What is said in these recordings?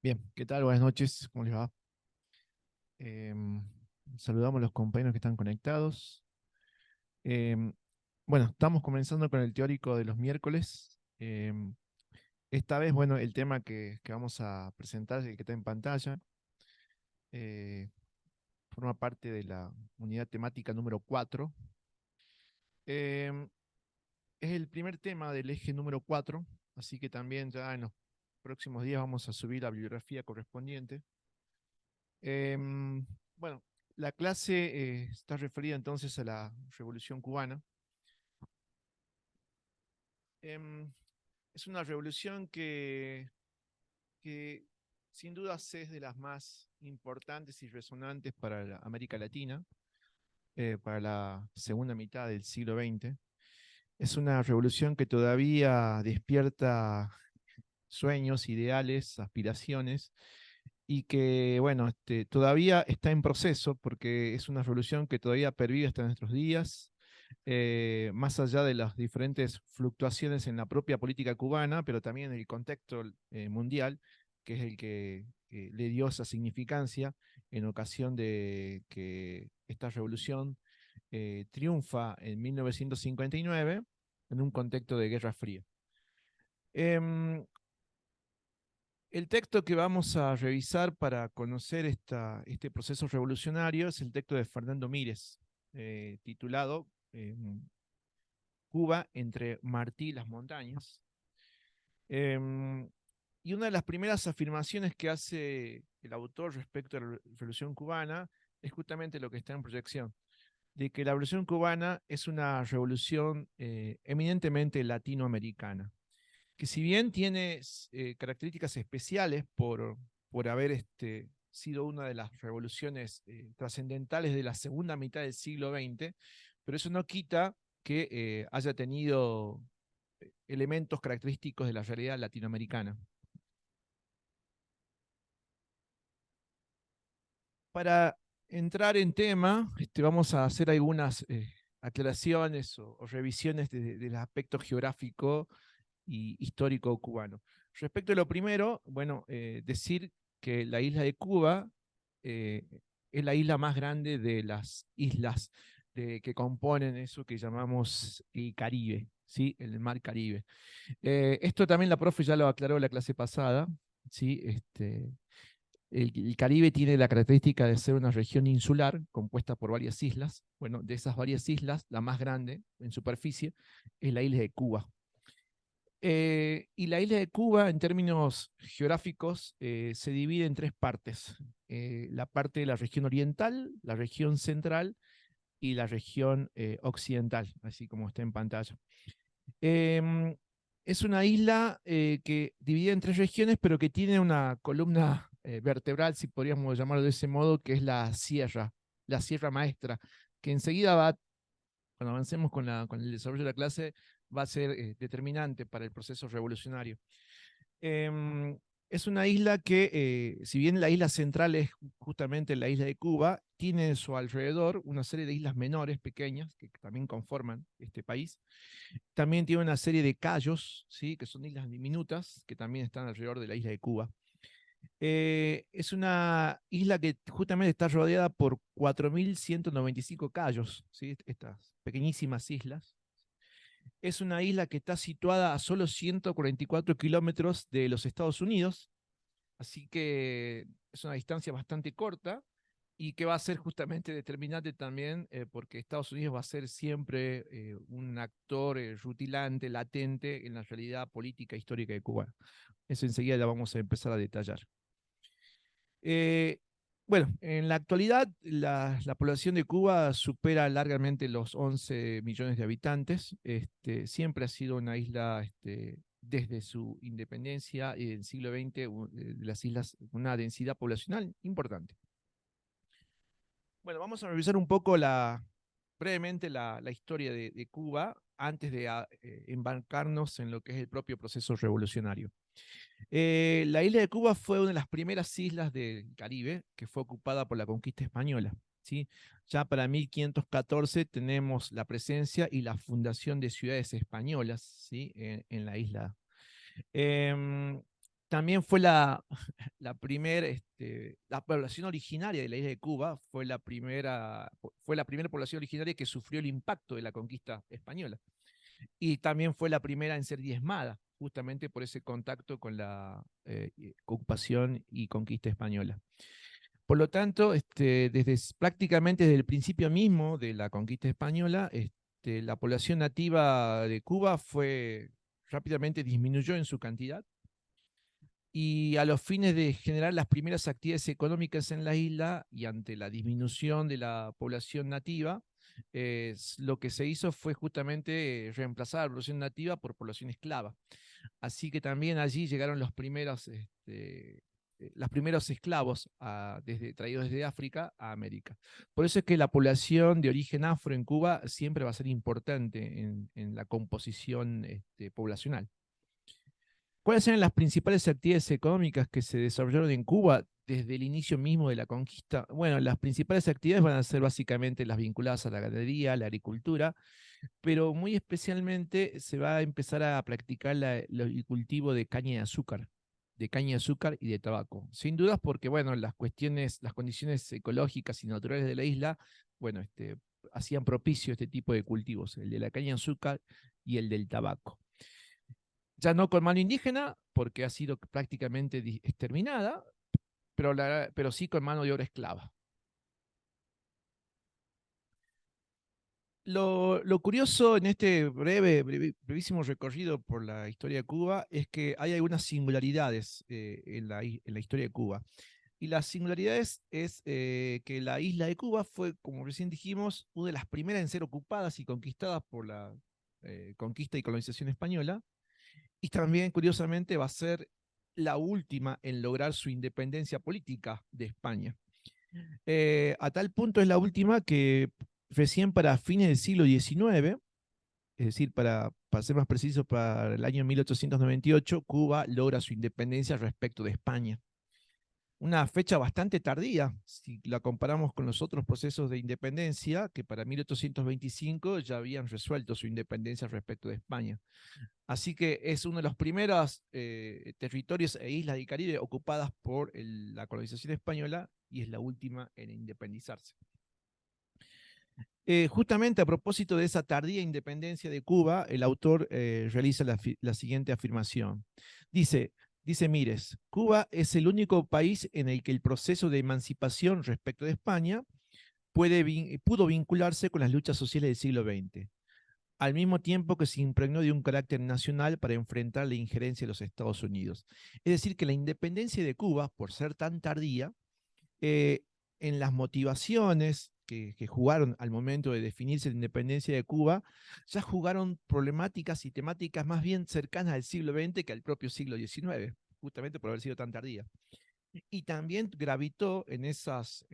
Bien, ¿qué tal? Buenas noches, ¿cómo les va? Em, Saludamos a los compañeros que están conectados. Em, bueno, estamos comenzando con el teórico de los miércoles. Esta vez, bueno, el tema que vamos a presentar, el que está en pantalla, eh, forma parte de la unidad temática número 4. Em, es el primer tema del eje número 4, así que también ya en los próximos días vamos a subir la bibliografía correspondiente. Em, bueno, la clase está referida entonces a la Revolución Cubana. Em, es una revolución que sin duda es de las más importantes y resonantes para la América Latina, para la segunda mitad del siglo XX. Es una revolución que todavía despierta sueños, ideales, aspiraciones, y que, bueno, todavía está en proceso porque es una revolución que todavía pervive hasta nuestros días, más allá de las diferentes fluctuaciones en la propia política cubana, pero también en el contexto mundial, que es el que le dio esa significancia en ocasión de que esta revolución triunfa en 1959 en un contexto de Guerra Fría. Em, el texto que vamos a revisar para conocer este proceso revolucionario es el texto de Fernando Mírez, titulado Cuba entre Martí y las montañas. Em, y una de las primeras afirmaciones que hace el autor respecto a la Revolución Cubana es justamente lo que está en proyección, de que la Revolución Cubana es una revolución eminentemente latinoamericana, que si bien tiene características especiales por haber sido una de las revoluciones trascendentales de la segunda mitad del siglo XX, pero eso no quita que haya tenido elementos característicos de la realidad latinoamericana. Para entrar en tema, vamos a hacer algunas aclaraciones o revisiones del aspecto geográfico y histórico cubano. Respecto a lo primero, bueno, decir que la isla de Cuba eh, es la isla más grande de las islas que componen eso que llamamos el Caribe, ¿sí? El mar Caribe. Esto también la profe ya lo aclaró en la clase pasada, ¿sí? El Caribe tiene la característica de ser una región insular compuesta por varias islas. Bueno, de esas varias islas, la más grande en superficie es la isla de Cuba. Y la isla de Cuba, en términos geográficos, se divide en tres partes. La parte de la región oriental, la región central y la región occidental, así como está en pantalla. Em, es una isla que divide en tres regiones, pero que tiene una columna vertebral, si podríamos llamarlo de ese modo, que es la Sierra Maestra, que enseguida va, cuando avancemos con el desarrollo de la clase, va a ser determinante para el proceso revolucionario. Em, es una isla que, si bien la isla central es justamente la isla de Cuba, tiene a su alrededor una serie de islas menores, pequeñas, que también conforman este país. También tiene una serie de cayos, ¿sí? Que son islas diminutas, que también están alrededor de la isla de Cuba. Es una isla que justamente está rodeada por 4.195 cayos, ¿sí? Estas pequeñísimas islas. Es una isla que está situada a solo 144 kilómetros de los Estados Unidos, así que es una distancia bastante corta y que va a ser justamente determinante también porque Estados Unidos va a ser siempre un actor rutilante, latente en la realidad política e histórica de Cuba. Eso enseguida la vamos a empezar a detallar. Eh, bueno, en la actualidad la población de Cuba supera largamente los 11 millones de habitantes. Siempre ha sido una isla, desde su independencia en el siglo XX, de las islas, una densidad poblacional importante. Bueno, vamos a revisar un poco brevemente la historia de Cuba antes de embarcarnos en lo que es el propio proceso revolucionario. La isla de Cuba fue una de las primeras islas del Caribe que fue ocupada por la conquista española. ¿Sí? Ya para 1514 tenemos la presencia y la fundación de ciudades españolas, ¿sí? En la isla. Em, También fue la, la población originaria de la isla de Cuba, fue la primera población originaria que sufrió el impacto de la conquista española. Y también fue la primera en ser diezmada, justamente por ese contacto con la ocupación y conquista española. Por lo tanto, prácticamente desde el principio mismo de la conquista española, la población nativa de Cuba rápidamente disminuyó en su cantidad y a los fines de generar las primeras actividades económicas en la isla y ante la disminución de la población nativa, lo que se hizo fue justamente reemplazar a la población nativa por población esclava. Así que también allí llegaron los primeros esclavos traídos desde África a América. Por eso es que la población de origen afro en Cuba siempre va a ser importante en la composición poblacional. ¿Cuáles eran las principales actividades económicas que se desarrollaron en Cuba desde el inicio mismo de la conquista? Bueno, las principales actividades van a ser básicamente las vinculadas a la ganadería, la agricultura, pero muy especialmente se va a empezar a practicar el cultivo de caña de azúcar y de tabaco. Sin dudas porque, bueno, las condiciones ecológicas y naturales de la isla, bueno, hacían propicio este tipo de cultivos, el de la caña de azúcar y el del tabaco. Ya no con mano indígena, porque ha sido prácticamente exterminada, pero sí con mano de obra esclava. Lo curioso en este brevísimo recorrido por la historia de Cuba es que hay algunas singularidades en la historia de Cuba. Y las singularidades es que la isla de Cuba fue, como recién dijimos, una de las primeras en ser ocupadas y conquistadas por la conquista y colonización española. Y también, curiosamente, va a ser la última en lograr su independencia política de España. A tal punto es la última que recién para fines del siglo XIX, es decir, para ser más preciso, para el año 1898, Cuba logra su independencia respecto de España. Una fecha bastante tardía, si la comparamos con los otros procesos de independencia, que para 1825 ya habían resuelto su independencia respecto de España. Así que es uno de los primeros territorios e islas del Caribe ocupadas por la colonización española y es la última en independizarse. Justamente a propósito de esa tardía independencia de Cuba, el autor realiza la siguiente afirmación. Dice Mires, Cuba es el único país en el que el proceso de emancipación respecto de España pudo vincularse con las luchas sociales del siglo XX, al mismo tiempo que se impregnó de un carácter nacional para enfrentar la injerencia de los Estados Unidos. Es decir, que la independencia de Cuba, por ser tan tardía, eh, en las motivaciones que jugaron al momento de definirse la independencia de Cuba, ya jugaron problemáticas y temáticas más bien cercanas al siglo XX que al propio siglo XIX, justamente por haber sido tan tardía. Y también gravitó en esos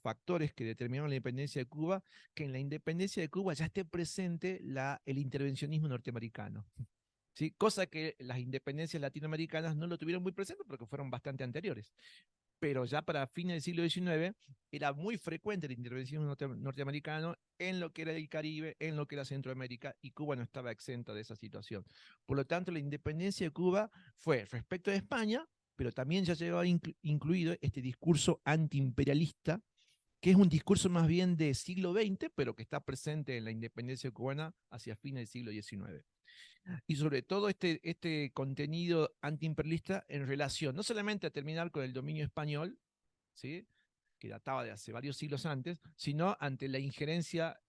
factores que determinaron la independencia de Cuba, que en la independencia de Cuba ya esté presente el intervencionismo norteamericano. ¿Sí? Cosa que las independencias latinoamericanas no lo tuvieron muy presente porque fueron bastante anteriores. Pero ya para fines del siglo XIX era muy frecuente el intervencionismo norteamericano en lo que era el Caribe, en lo que era Centroamérica, y Cuba no estaba exenta de esa situación. Por lo tanto, la independencia de Cuba fue respecto de España, pero también ya llevaba incluido este discurso antiimperialista, que es un discurso más bien de siglo XX, pero que está presente en la independencia cubana hacia fines del siglo XIX. Y sobre todo este contenido antiimperialista en relación no solamente a terminar con el dominio español, ¿sí? Que databa de hace varios siglos antes, sino ante la injerencia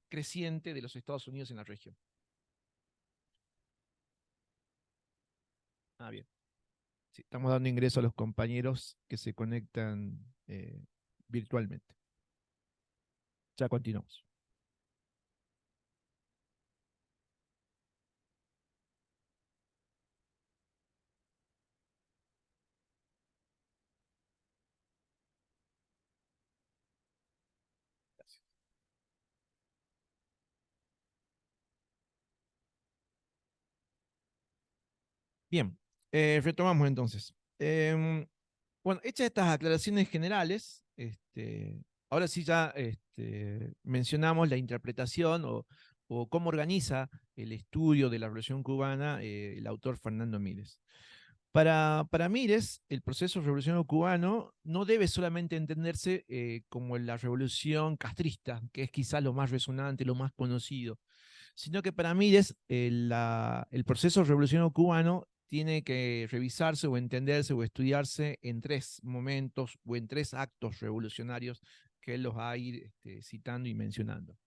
creciente de los Estados Unidos en la región. Ah, bien. Sí, estamos dando ingreso a los compañeros que se conectan virtualmente. Ya continuamos. Gracias. Bien, retomamos entonces. Bueno, hechas estas aclaraciones generales, ahora sí ya mencionamos la interpretación o cómo organiza el estudio de la Revolución Cubana el autor Fernando Mírez. Para Mires, el proceso revolucionario cubano no debe solamente entenderse como la revolución castrista, que es quizás lo más resonante, lo más conocido, sino que para Mires el proceso revolucionario cubano tiene que revisarse o entenderse o estudiarse en tres momentos o en tres actos revolucionarios que él los va a ir citando y mencionando.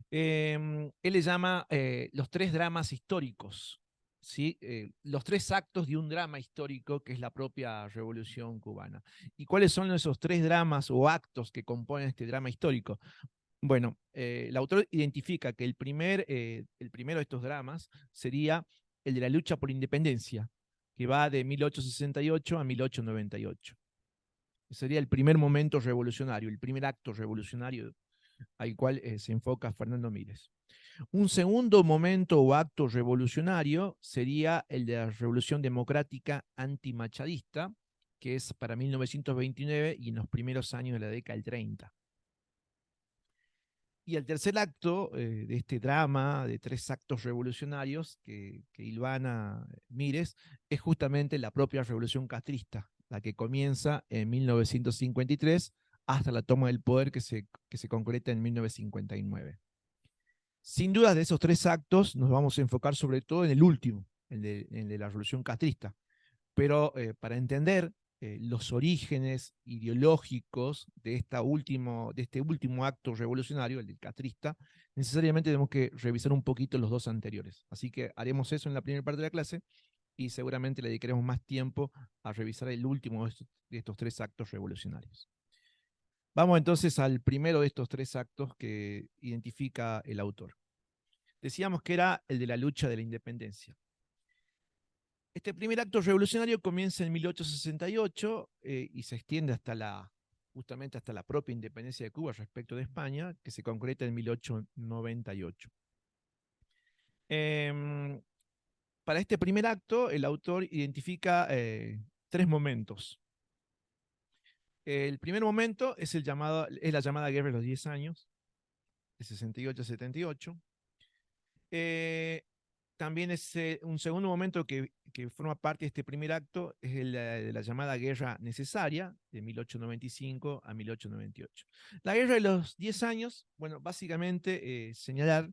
Él le llama los tres dramas históricos, ¿sí? Los tres actos de un drama histórico que es la propia Revolución Cubana. ¿Y cuáles son esos tres dramas o actos que componen este drama histórico? Bueno, el autor identifica que el primero de estos dramas sería el de la lucha por independencia, que va de 1868 a 1898. Sería el primer momento revolucionario, el primer acto revolucionario al cual se enfoca Fernando Mires. Un segundo momento o acto revolucionario sería el de la Revolución Democrática Antimachadista, que es para 1929 y en los primeros años de la década del 30. Y el tercer acto de este drama de tres actos revolucionarios que hilvana Mires es justamente la propia revolución castrista, la que comienza en 1953 hasta la toma del poder que se concreta en 1959. Sin dudas de esos tres actos nos vamos a enfocar sobre todo en el último, el de la revolución castrista. Pero para entender los orígenes ideológicos de este último acto revolucionario, el del castrista, necesariamente tenemos que revisar un poquito los dos anteriores. Así que haremos eso en la primera parte de la clase y seguramente le dedicaremos más tiempo a revisar el último de estos tres actos revolucionarios. Vamos entonces al primero de estos tres actos que identifica el autor. Decíamos que era el de la lucha de la independencia. Este primer acto revolucionario comienza en 1868 y se extiende justamente hasta la propia independencia de Cuba respecto de España, que se concreta en 1898. Para este primer acto, el autor identifica tres momentos. El primer momento es la llamada Guerra de los 10 años, de 68 a 78. También es un segundo momento que forma parte de este primer acto, es de la llamada Guerra Necesaria, de 1895 a 1898. La Guerra de los 10 años, bueno, básicamente señalar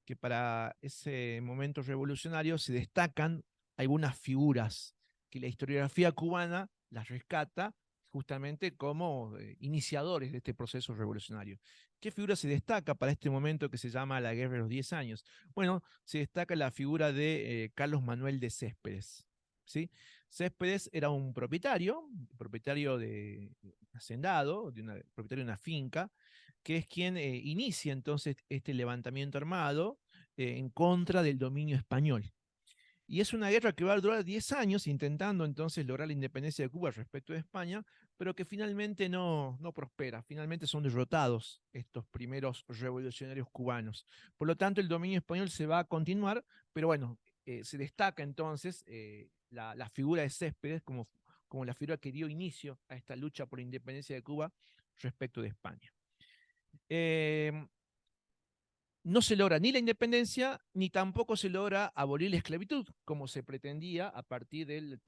que para ese momento revolucionario se destacan algunas figuras que la historiografía cubana las rescata justamente como iniciadores de este proceso revolucionario. ¿Qué figura se destaca para este momento que se llama la Guerra de los 10 años? Bueno, se destaca la figura de Carlos Manuel de Céspedes. ¿Sí? Céspedes era un propietario de hacendado, propietario de una finca, que es quien inicia entonces este levantamiento armado en contra del dominio español. Y es una guerra que va a durar 10 años, intentando entonces lograr la independencia de Cuba respecto de España, pero que finalmente no prospera. Finalmente son derrotados estos primeros revolucionarios cubanos. Por lo tanto, el dominio español se va a continuar, pero bueno, se destaca entonces la figura de Céspedes como la figura que dio inicio a esta lucha por la independencia de Cuba respecto de España. No se logra ni la independencia, ni tampoco se logra abolir la esclavitud, como se pretendía a partir del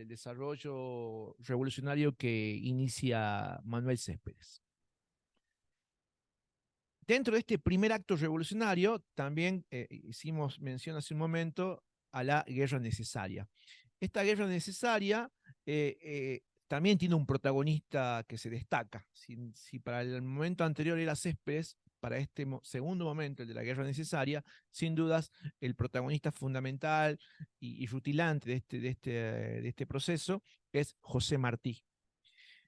desarrollo revolucionario que inicia Manuel Céspedes. Dentro de este primer acto revolucionario, también hicimos mención hace un momento a la guerra necesaria. Esta guerra necesaria también tiene un protagonista que se destaca. Si para el momento anterior era Céspedes, para este segundo momento, el de la guerra necesaria, sin dudas el protagonista fundamental y rutilante de este proceso es José Martí.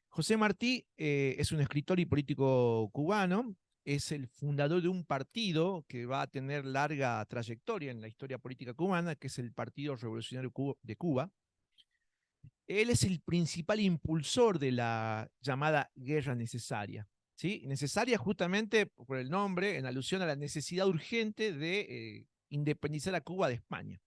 José Martí es un escritor y político cubano, es el fundador de un partido que va a tener larga trayectoria en la historia política cubana, que es el Partido Revolucionario de Cuba. Él es el principal impulsor de la llamada guerra necesaria. ¿Sí? Necesaria justamente por el nombre, en alusión a la necesidad urgente de independizar a Cuba de España.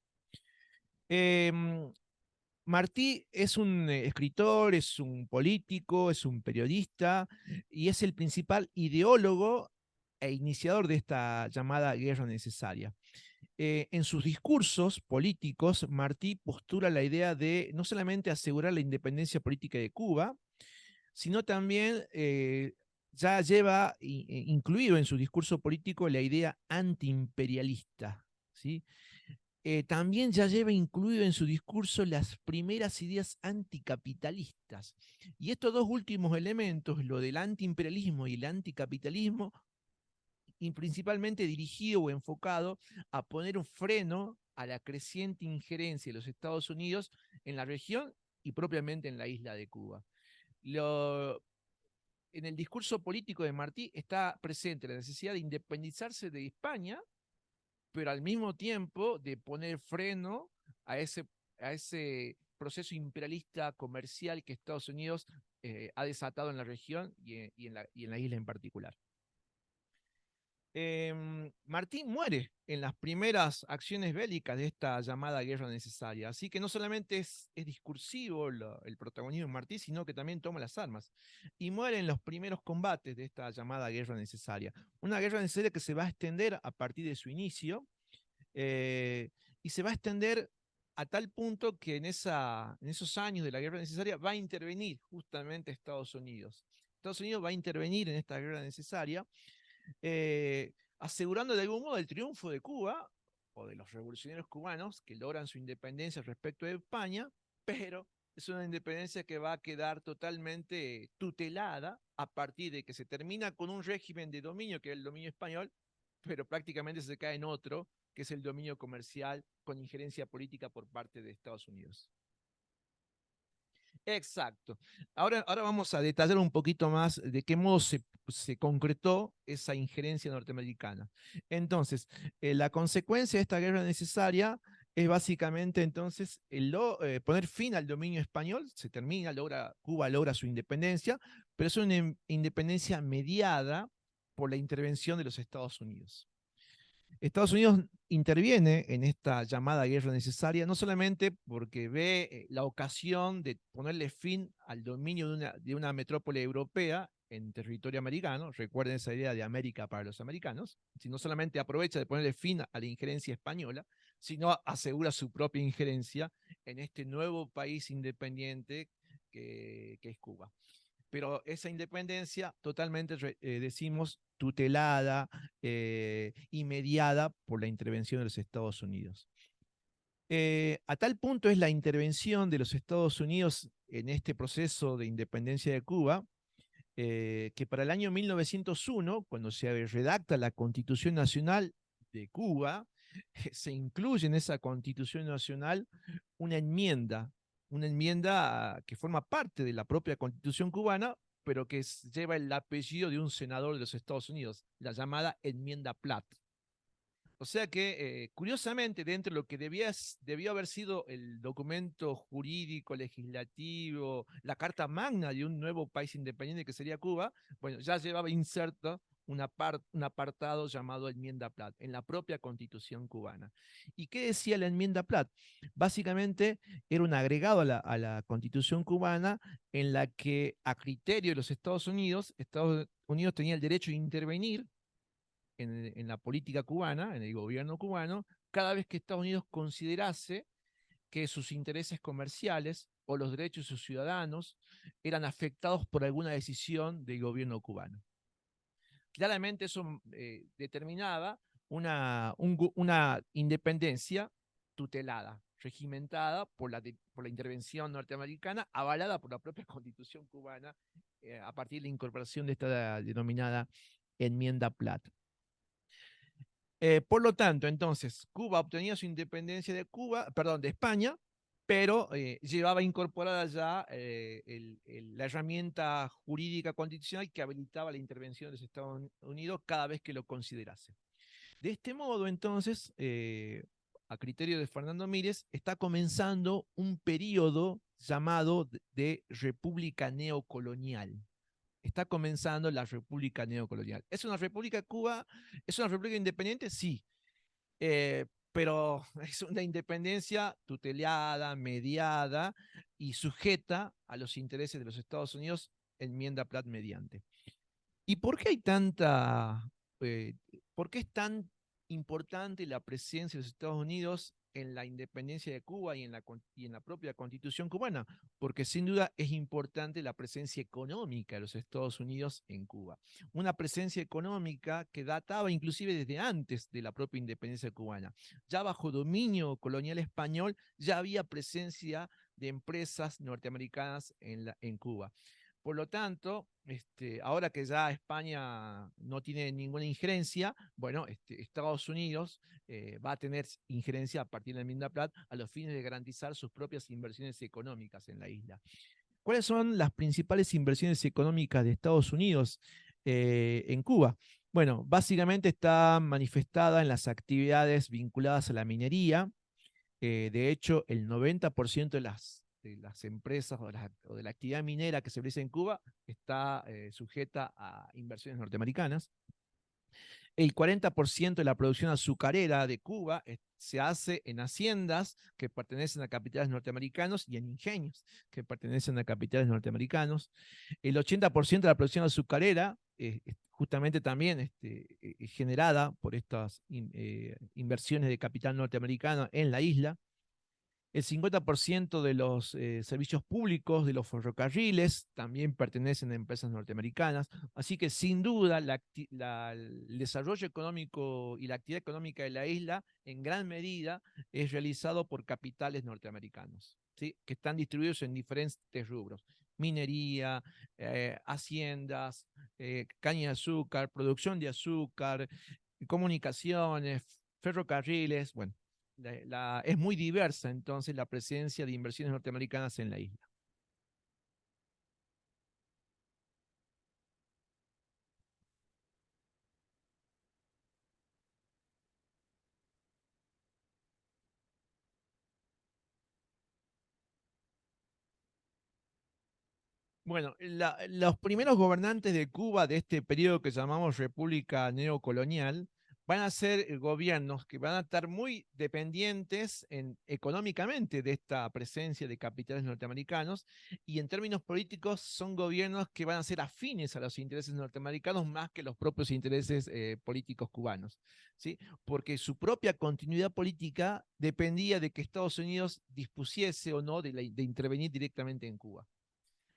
Martí es un escritor, es un político, es un periodista y es el principal ideólogo e iniciador de esta llamada guerra necesaria. En sus discursos políticos, Martí postula la idea de no solamente asegurar la independencia política de Cuba, sino también ya lleva incluido en su discurso político la idea antiimperialista, ¿sí? También ya lleva incluido en su discurso las primeras ideas anticapitalistas. Y estos dos últimos elementos, lo del antiimperialismo y el anticapitalismo, y principalmente dirigido o enfocado a poner un freno a la creciente injerencia de los Estados Unidos en la región y propiamente en la isla de Cuba. En el discurso político de Martí está presente la necesidad de independizarse de España, pero al mismo tiempo de poner freno a ese proceso imperialista comercial que Estados Unidos ha desatado en la región y en la isla en particular. Martín muere en las primeras acciones bélicas de esta llamada guerra necesaria, así que no solamente es discursivo el protagonismo de Martí, sino que también toma las armas y muere en los primeros combates de esta llamada guerra necesaria. Una guerra necesaria que se va a extender a partir de su inicio eh, y se va a extender a tal punto que en esos años de la guerra necesaria va a intervenir justamente Estados Unidos. Estados Unidos va a intervenir en esta guerra necesaria asegurando de algún modo el triunfo de Cuba o de los revolucionarios cubanos que logran su independencia respecto de España, pero es una independencia que va a quedar totalmente tutelada a partir de que se termina con un régimen de dominio, que es el dominio español, pero prácticamente se cae en otro, que es el dominio comercial con injerencia política por parte de Estados Unidos. Exacto. Ahora vamos a detallar un poquito más de qué modo se concretó esa injerencia norteamericana. Entonces, la consecuencia de esta guerra necesaria es básicamente entonces poner fin al dominio español, se termina, Cuba logra su independencia, pero es una independencia mediada por la intervención de los Estados Unidos. Estados Unidos interviene en esta llamada guerra necesaria, no solamente porque ve la ocasión de ponerle fin al dominio de una metrópole europea en territorio americano, recuerden esa idea de América para los americanos, sino solamente aprovecha de ponerle fin a la injerencia española, sino asegura su propia injerencia en este nuevo país independiente que es Cuba, pero esa independencia totalmente, decimos, tutelada y mediada por la intervención de los Estados Unidos. A tal punto es la intervención de los Estados Unidos en este proceso de independencia de Cuba, que para el año 1901, cuando se redacta la Constitución Nacional de Cuba, se incluye en esa Constitución Nacional una enmienda, una enmienda que forma parte de la propia Constitución cubana, pero que lleva el apellido de un senador de los Estados Unidos, la llamada enmienda Platt. O sea que, curiosamente, dentro de lo que debió haber sido el documento jurídico, legislativo, la carta magna de un nuevo país independiente que sería Cuba, bueno, ya llevaba inserto un apartado llamado enmienda Platt en la propia constitución cubana. ¿Y qué decía la enmienda Platt? Básicamente era un agregado a la constitución cubana en la que, a criterio de los Estados Unidos tenía el derecho de intervenir en la política cubana, en el gobierno cubano, cada vez que Estados Unidos considerase que sus intereses comerciales o los derechos de sus ciudadanos eran afectados por alguna decisión del gobierno cubano. Claramente eso determinaba una independencia tutelada, regimentada por la intervención norteamericana, avalada por la propia constitución cubana a partir de la incorporación de esta denominada enmienda Platt. Por lo tanto, entonces, Cuba obtenía su independencia de España, pero llevaba incorporada ya la herramienta jurídica constitucional que habilitaba la intervención de los Estados Unidos cada vez que lo considerase. De este modo, entonces, a criterio de Fernando Mírez, está comenzando un periodo llamado de República Neocolonial. Está comenzando la República Neocolonial. ¿Es una república Cuba? ¿Es una república independiente? Sí, pero es una independencia tutelada, mediada y sujeta a los intereses de los Estados Unidos, enmienda Platt mediante. ¿Y por qué hay tanta, por qué es tan importante la presencia de los Estados Unidos en la independencia de Cuba y en la propia constitución cubana, porque sin duda es importante la presencia económica de los Estados Unidos en Cuba. Una presencia económica que databa inclusive desde antes de la propia independencia cubana. Ya bajo dominio colonial español ya había presencia de empresas norteamericanas en Cuba. Por lo tanto, ahora que ya España no tiene ninguna injerencia, bueno, Estados Unidos va a tener injerencia a partir de la enmienda Platt a los fines de garantizar sus propias inversiones económicas en la isla. ¿Cuáles son las principales inversiones económicas de Estados Unidos en Cuba? Bueno, básicamente está manifestada en las actividades vinculadas a la minería. De hecho, el 90% de las empresas o de la actividad minera que se realiza en Cuba está sujeta a inversiones norteamericanas. El 40% de la producción azucarera de Cuba se hace en haciendas que pertenecen a capitales norteamericanos y en ingenios que pertenecen a capitales norteamericanos. El 80% de la producción azucarera justamente también generada por estas inversiones de capital norteamericano en la isla. El 50% de los servicios públicos de los ferrocarriles también pertenecen a empresas norteamericanas. Así que sin duda el desarrollo económico y la actividad económica de la isla en gran medida es realizado por capitales norteamericanos, ¿sí? Que están distribuidos en diferentes rubros. Minería, haciendas, caña de azúcar, producción de azúcar, comunicaciones, ferrocarriles, bueno, es muy diversa entonces la presencia de inversiones norteamericanas en la isla. Bueno, los primeros gobernantes de Cuba de este periodo que llamamos República Neocolonial van a ser gobiernos que van a estar muy dependientes económicamente de esta presencia de capitales norteamericanos, y en términos políticos son gobiernos que van a ser afines a los intereses norteamericanos más que los propios intereses políticos cubanos, ¿sí? Porque su propia continuidad política dependía de que Estados Unidos dispusiese o no de intervenir directamente en Cuba.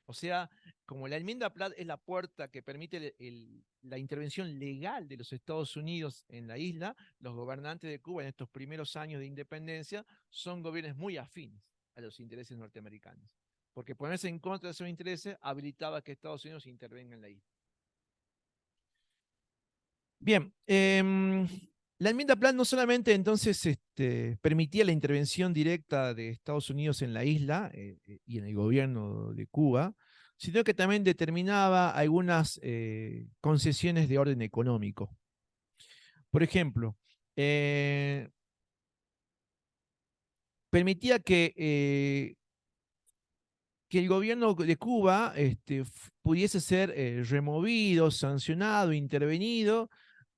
O sea, como la enmienda Platt es la puerta que permite la intervención legal de los Estados Unidos en la isla, los gobernantes de Cuba en estos primeros años de independencia son gobiernos muy afines a los intereses norteamericanos. Porque ponerse en contra de esos intereses habilitaba que Estados Unidos intervenga en la isla. Bien, la enmienda Platt no solamente entonces permitía la intervención directa de Estados Unidos en la isla y en el gobierno de Cuba, sino que también determinaba algunas concesiones de orden económico. Por ejemplo, permitía que el gobierno de Cuba pudiese ser removido, sancionado, intervenido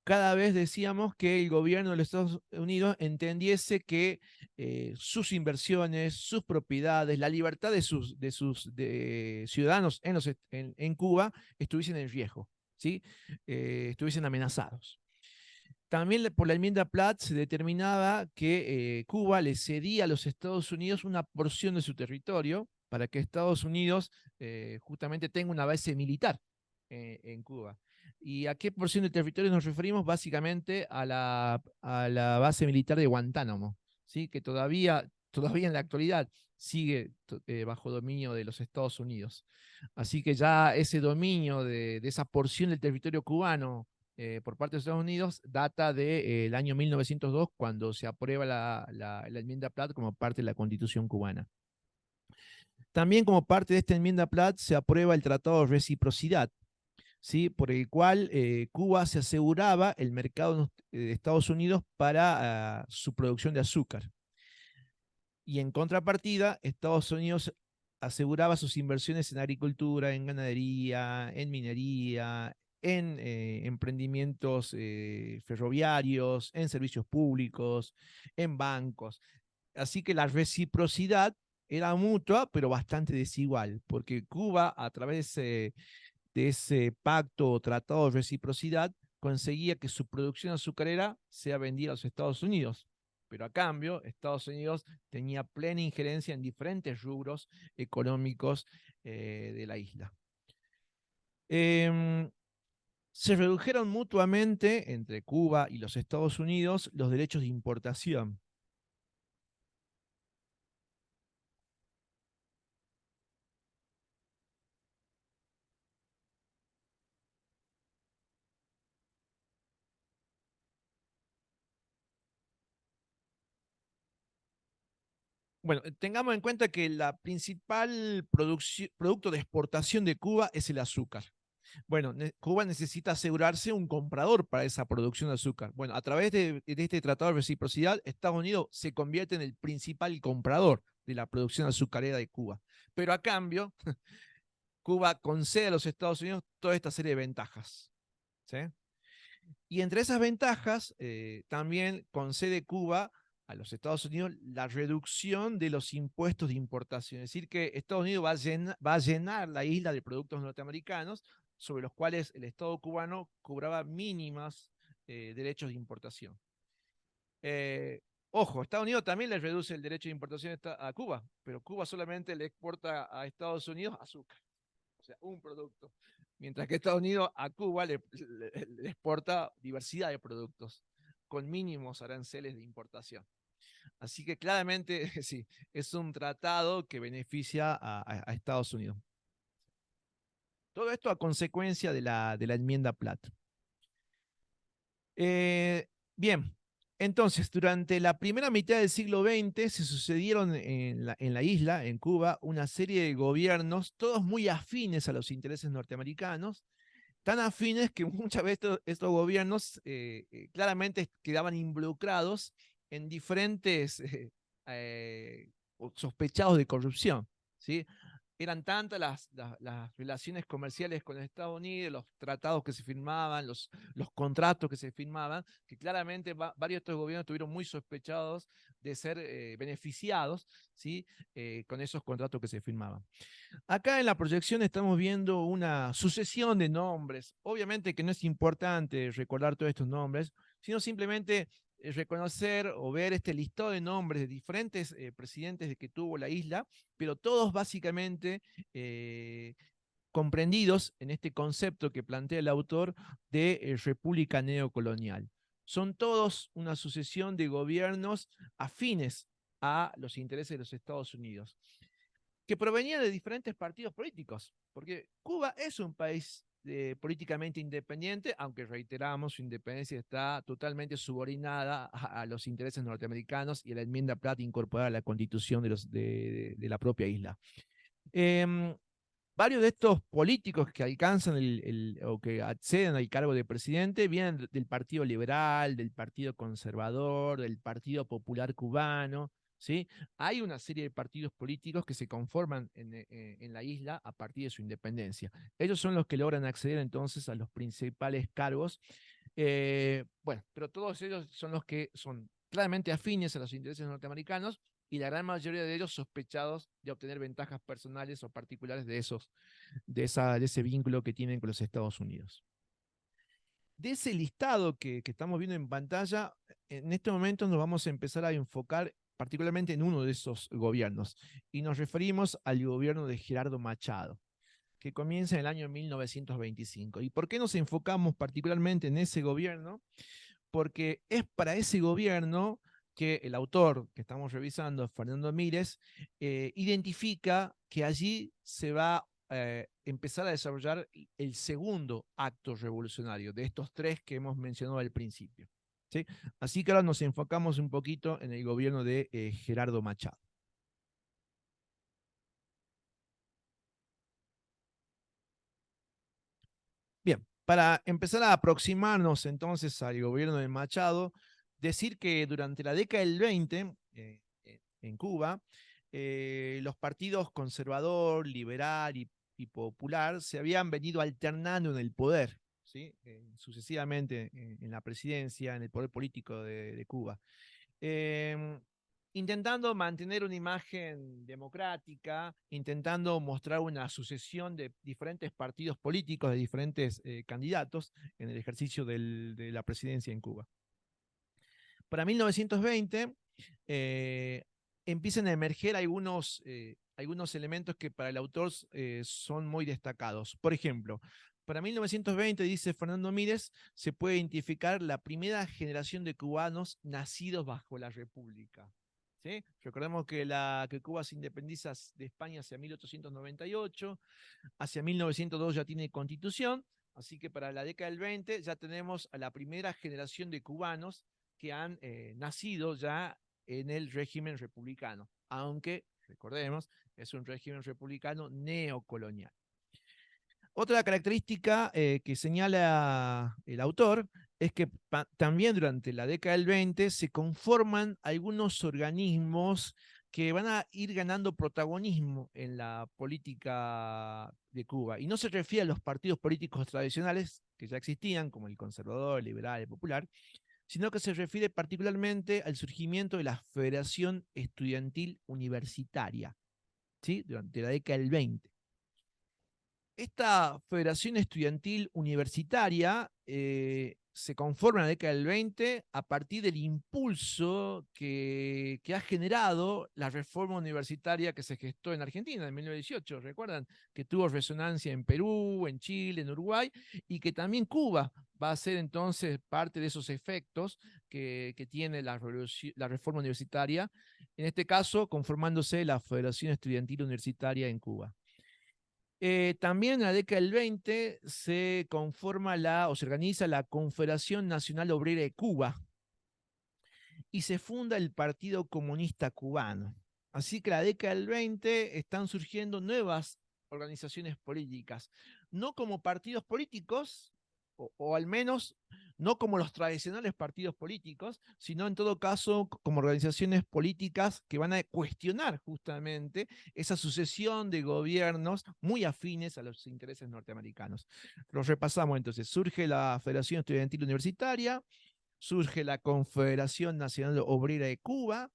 cada vez decíamos que el gobierno de los Estados Unidos entendiese que sus inversiones, sus propiedades, la libertad de sus ciudadanos en Cuba estuviesen en riesgo, ¿sí? Estuviesen amenazados. También por la enmienda Platt se determinaba que Cuba le cedía a los Estados Unidos una porción de su territorio para que Estados Unidos justamente tenga una base militar en Cuba. ¿Y a qué porción del territorio nos referimos? Básicamente a la base militar de Guantánamo, ¿sí? Que todavía en la actualidad sigue bajo dominio de los Estados Unidos. Así que ya ese dominio de esa porción del territorio cubano por parte de Estados Unidos data del año 1902, cuando se aprueba la enmienda Platt como parte de la Constitución cubana. También como parte de esta enmienda Platt se aprueba el Tratado de Reciprocidad, ¿sí? Por el cual Cuba se aseguraba el mercado de Estados Unidos para su producción de azúcar. Y en contrapartida, Estados Unidos aseguraba sus inversiones en agricultura, en ganadería, en minería, en emprendimientos ferroviarios, en servicios públicos, en bancos. Así que la reciprocidad era mutua, pero bastante desigual, porque Cuba, a través de ese pacto o tratado de reciprocidad, conseguía que su producción azucarera sea vendida a los Estados Unidos. Pero a cambio, Estados Unidos tenía plena injerencia en diferentes rubros económicos de la isla. Se redujeron mutuamente entre Cuba y los Estados Unidos los derechos de importación. Bueno, tengamos en cuenta que la principal producto de exportación de Cuba es el azúcar. Bueno, Cuba necesita asegurarse un comprador para esa producción de azúcar. Bueno, a través de este tratado de reciprocidad, Estados Unidos se convierte en el principal comprador de la producción azucarera de Cuba. Pero a cambio, Cuba concede a los Estados Unidos toda esta serie de ventajas. ¿Sí? Y entre esas ventajas, también concede Cuba a los Estados Unidos la reducción de los impuestos de importación. Es decir, que Estados Unidos va a llenar la isla de productos norteamericanos sobre los cuales el Estado cubano cobraba mínimas derechos de importación. Ojo, Estados Unidos también le reduce el derecho de importación a Cuba, pero Cuba solamente le exporta a Estados Unidos azúcar, o sea, un producto. Mientras que Estados Unidos a Cuba le exporta diversidad de productos con mínimos aranceles de importación. Así que claramente sí, es un tratado que beneficia a Estados Unidos. Todo esto a consecuencia de la enmienda Platt. Bien, entonces, durante la primera mitad del siglo XX se sucedieron en la isla, en Cuba, una serie de gobiernos, todos muy afines a los intereses norteamericanos, tan afines que muchas veces estos gobiernos claramente quedaban involucrados en diferentes sospechados de corrupción, ¿sí? Eran tantas las relaciones comerciales con Estados Unidos, los tratados que se firmaban, los contratos que se firmaban, que claramente varios de estos gobiernos estuvieron muy sospechados de ser beneficiados, ¿sí? Con esos contratos que se firmaban. Acá en la proyección estamos viendo una sucesión de nombres. Obviamente que no es importante recordar todos estos nombres, sino simplemente reconocer o ver este listado de nombres de diferentes presidentes que tuvo la isla, pero todos básicamente comprendidos en este concepto que plantea el autor de república neocolonial. Son todos una sucesión de gobiernos afines a los intereses de los Estados Unidos, que provenían de diferentes partidos políticos, porque Cuba es un país políticamente independiente, aunque reiteramos, su independencia está totalmente subordinada a los intereses norteamericanos y a la enmienda Platt incorporada a la constitución de la propia isla. Eh, Varios de estos políticos que alcanzan o que acceden al cargo de presidente vienen del Partido Liberal, del Partido Conservador, del Partido Popular Cubano, ¿sí? Hay una serie de partidos políticos que se conforman en la isla a partir de su independencia. Ellos son los que logran acceder entonces a los principales cargos. Bueno, pero todos ellos son los que son claramente afines a los intereses norteamericanos y la gran mayoría de ellos sospechados de obtener ventajas personales o particulares de ese vínculo que tienen con los Estados Unidos. De ese listado que estamos viendo en pantalla, en este momento nos vamos a empezar a enfocar particularmente en uno de esos gobiernos, y nos referimos al gobierno de Gerardo Machado, que comienza en el año 1925. ¿Y por qué nos enfocamos particularmente en ese gobierno? Porque es para ese gobierno que el autor que estamos revisando, Fernando Mírez, identifica que allí se va a empezar a desarrollar el segundo acto revolucionario de estos tres que hemos mencionado al principio. ¿Sí? Así que ahora nos enfocamos un poquito en el gobierno de Gerardo Machado. Bien, para empezar a aproximarnos entonces al gobierno de Machado, decir que durante la década del 20, en Cuba, los partidos conservador, liberal y popular se habían venido alternando en el poder, ¿sí? Sucesivamente en la presidencia, en el poder político de Cuba. intentando mantener una imagen democrática, intentando mostrar una sucesión de diferentes partidos políticos, de diferentes candidatos en el ejercicio de la presidencia en Cuba. Para 1920 empiezan a emerger algunos elementos que para el autor son muy destacados. Por ejemplo, para 1920, dice Fernando Mírez, se puede identificar la primera generación de cubanos nacidos bajo la República. ¿Sí? Recordemos que Cuba se independiza de España hacia 1898, hacia 1902 ya tiene constitución, así que para la década del 20 ya tenemos a la primera generación de cubanos que han nacido ya en el régimen republicano, aunque, recordemos, es un régimen republicano neocolonial. Otra característica que señala el autor es que también durante la década del 20 se conforman algunos organismos que van a ir ganando protagonismo en la política de Cuba. Y no se refiere a los partidos políticos tradicionales que ya existían, como el conservador, el liberal, el popular, sino que se refiere particularmente al surgimiento de la Federación Estudiantil Universitaria, ¿sí? Durante la década del 20. Esta Federación Estudiantil Universitaria se conforma en la década del 20 a partir del impulso que ha generado la reforma universitaria que se gestó en Argentina en 1918. Recuerdan que tuvo resonancia en Perú, en Chile, en Uruguay, y que también Cuba va a ser entonces parte de esos efectos que tiene la reforma universitaria, en este caso conformándose la Federación Estudiantil Universitaria en Cuba. También en la década del 20 se conforma o se organiza la Confederación Nacional Obrera de Cuba y se funda el Partido Comunista Cubano. Así que en la década del 20 están surgiendo nuevas organizaciones políticas, no como partidos políticos, o al menos no como los tradicionales partidos políticos, sino en todo caso como organizaciones políticas que van a cuestionar justamente esa sucesión de gobiernos muy afines a los intereses norteamericanos. Los repasamos entonces. Surge la Federación Estudiantil Universitaria, surge la Confederación Nacional Obrera de Cuba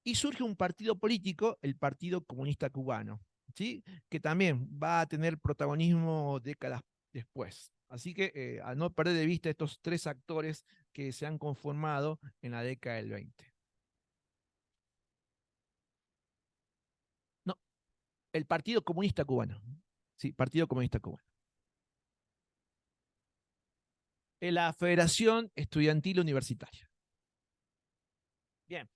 y surge un partido político, el Partido Comunista Cubano, ¿sí? Que también va a tener protagonismo décadas después. Así que a no perder de vista estos tres actores que se han conformado en la década del 20. No, el Partido Comunista Cubano. Sí, Partido Comunista Cubano. La Federación Estudiantil Universitaria. Bien.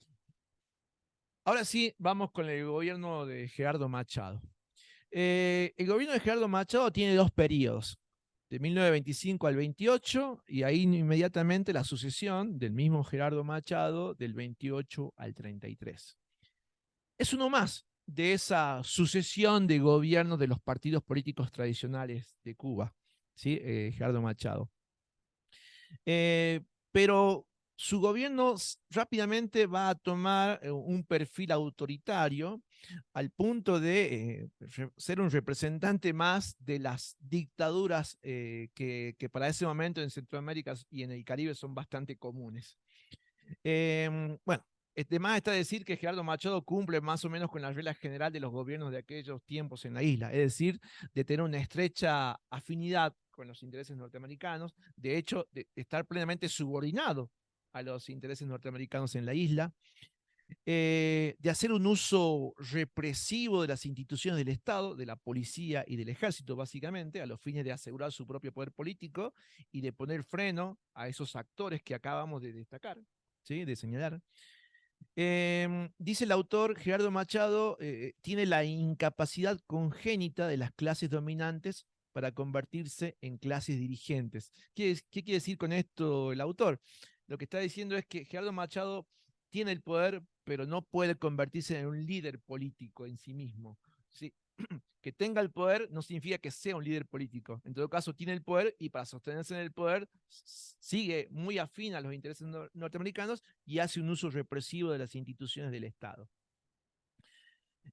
Ahora sí, vamos con el gobierno de Gerardo Machado. El gobierno de Gerardo Machado tiene dos periodos, de 1925 al 28, y ahí inmediatamente la sucesión del mismo Gerardo Machado del 28 al 33. Es uno más de esa sucesión de gobiernos de los partidos políticos tradicionales de Cuba, ¿sí? Gerardo Machado. Pero su gobierno rápidamente va a tomar un perfil autoritario al punto de ser un representante más de las dictaduras que para ese momento en Centroamérica y en el Caribe son bastante comunes. Bueno, más está decir que Gerardo Machado cumple más o menos con la regla general de los gobiernos de aquellos tiempos en la isla, es decir, de tener una estrecha afinidad con los intereses norteamericanos, de hecho, de estar plenamente subordinado a los intereses norteamericanos en la isla, de hacer un uso represivo de las instituciones del Estado, de la policía y del ejército, básicamente, a los fines de asegurar su propio poder político y de poner freno a esos actores que acabamos de destacar, ¿sí? De señalar. Dice el autor, Gerardo Machado tiene la incapacidad congénita de las clases dominantes para convertirse en clases dirigentes. ¿Qué quiere decir con esto el autor? Lo que está diciendo es que Gerardo Machado tiene el poder, pero no puede convertirse en un líder político en sí mismo. ¿Sí? Que tenga el poder no significa que sea un líder político. En todo caso, tiene el poder y para sostenerse en el poder sigue muy afín a los intereses norteamericanos y hace un uso represivo de las instituciones del Estado.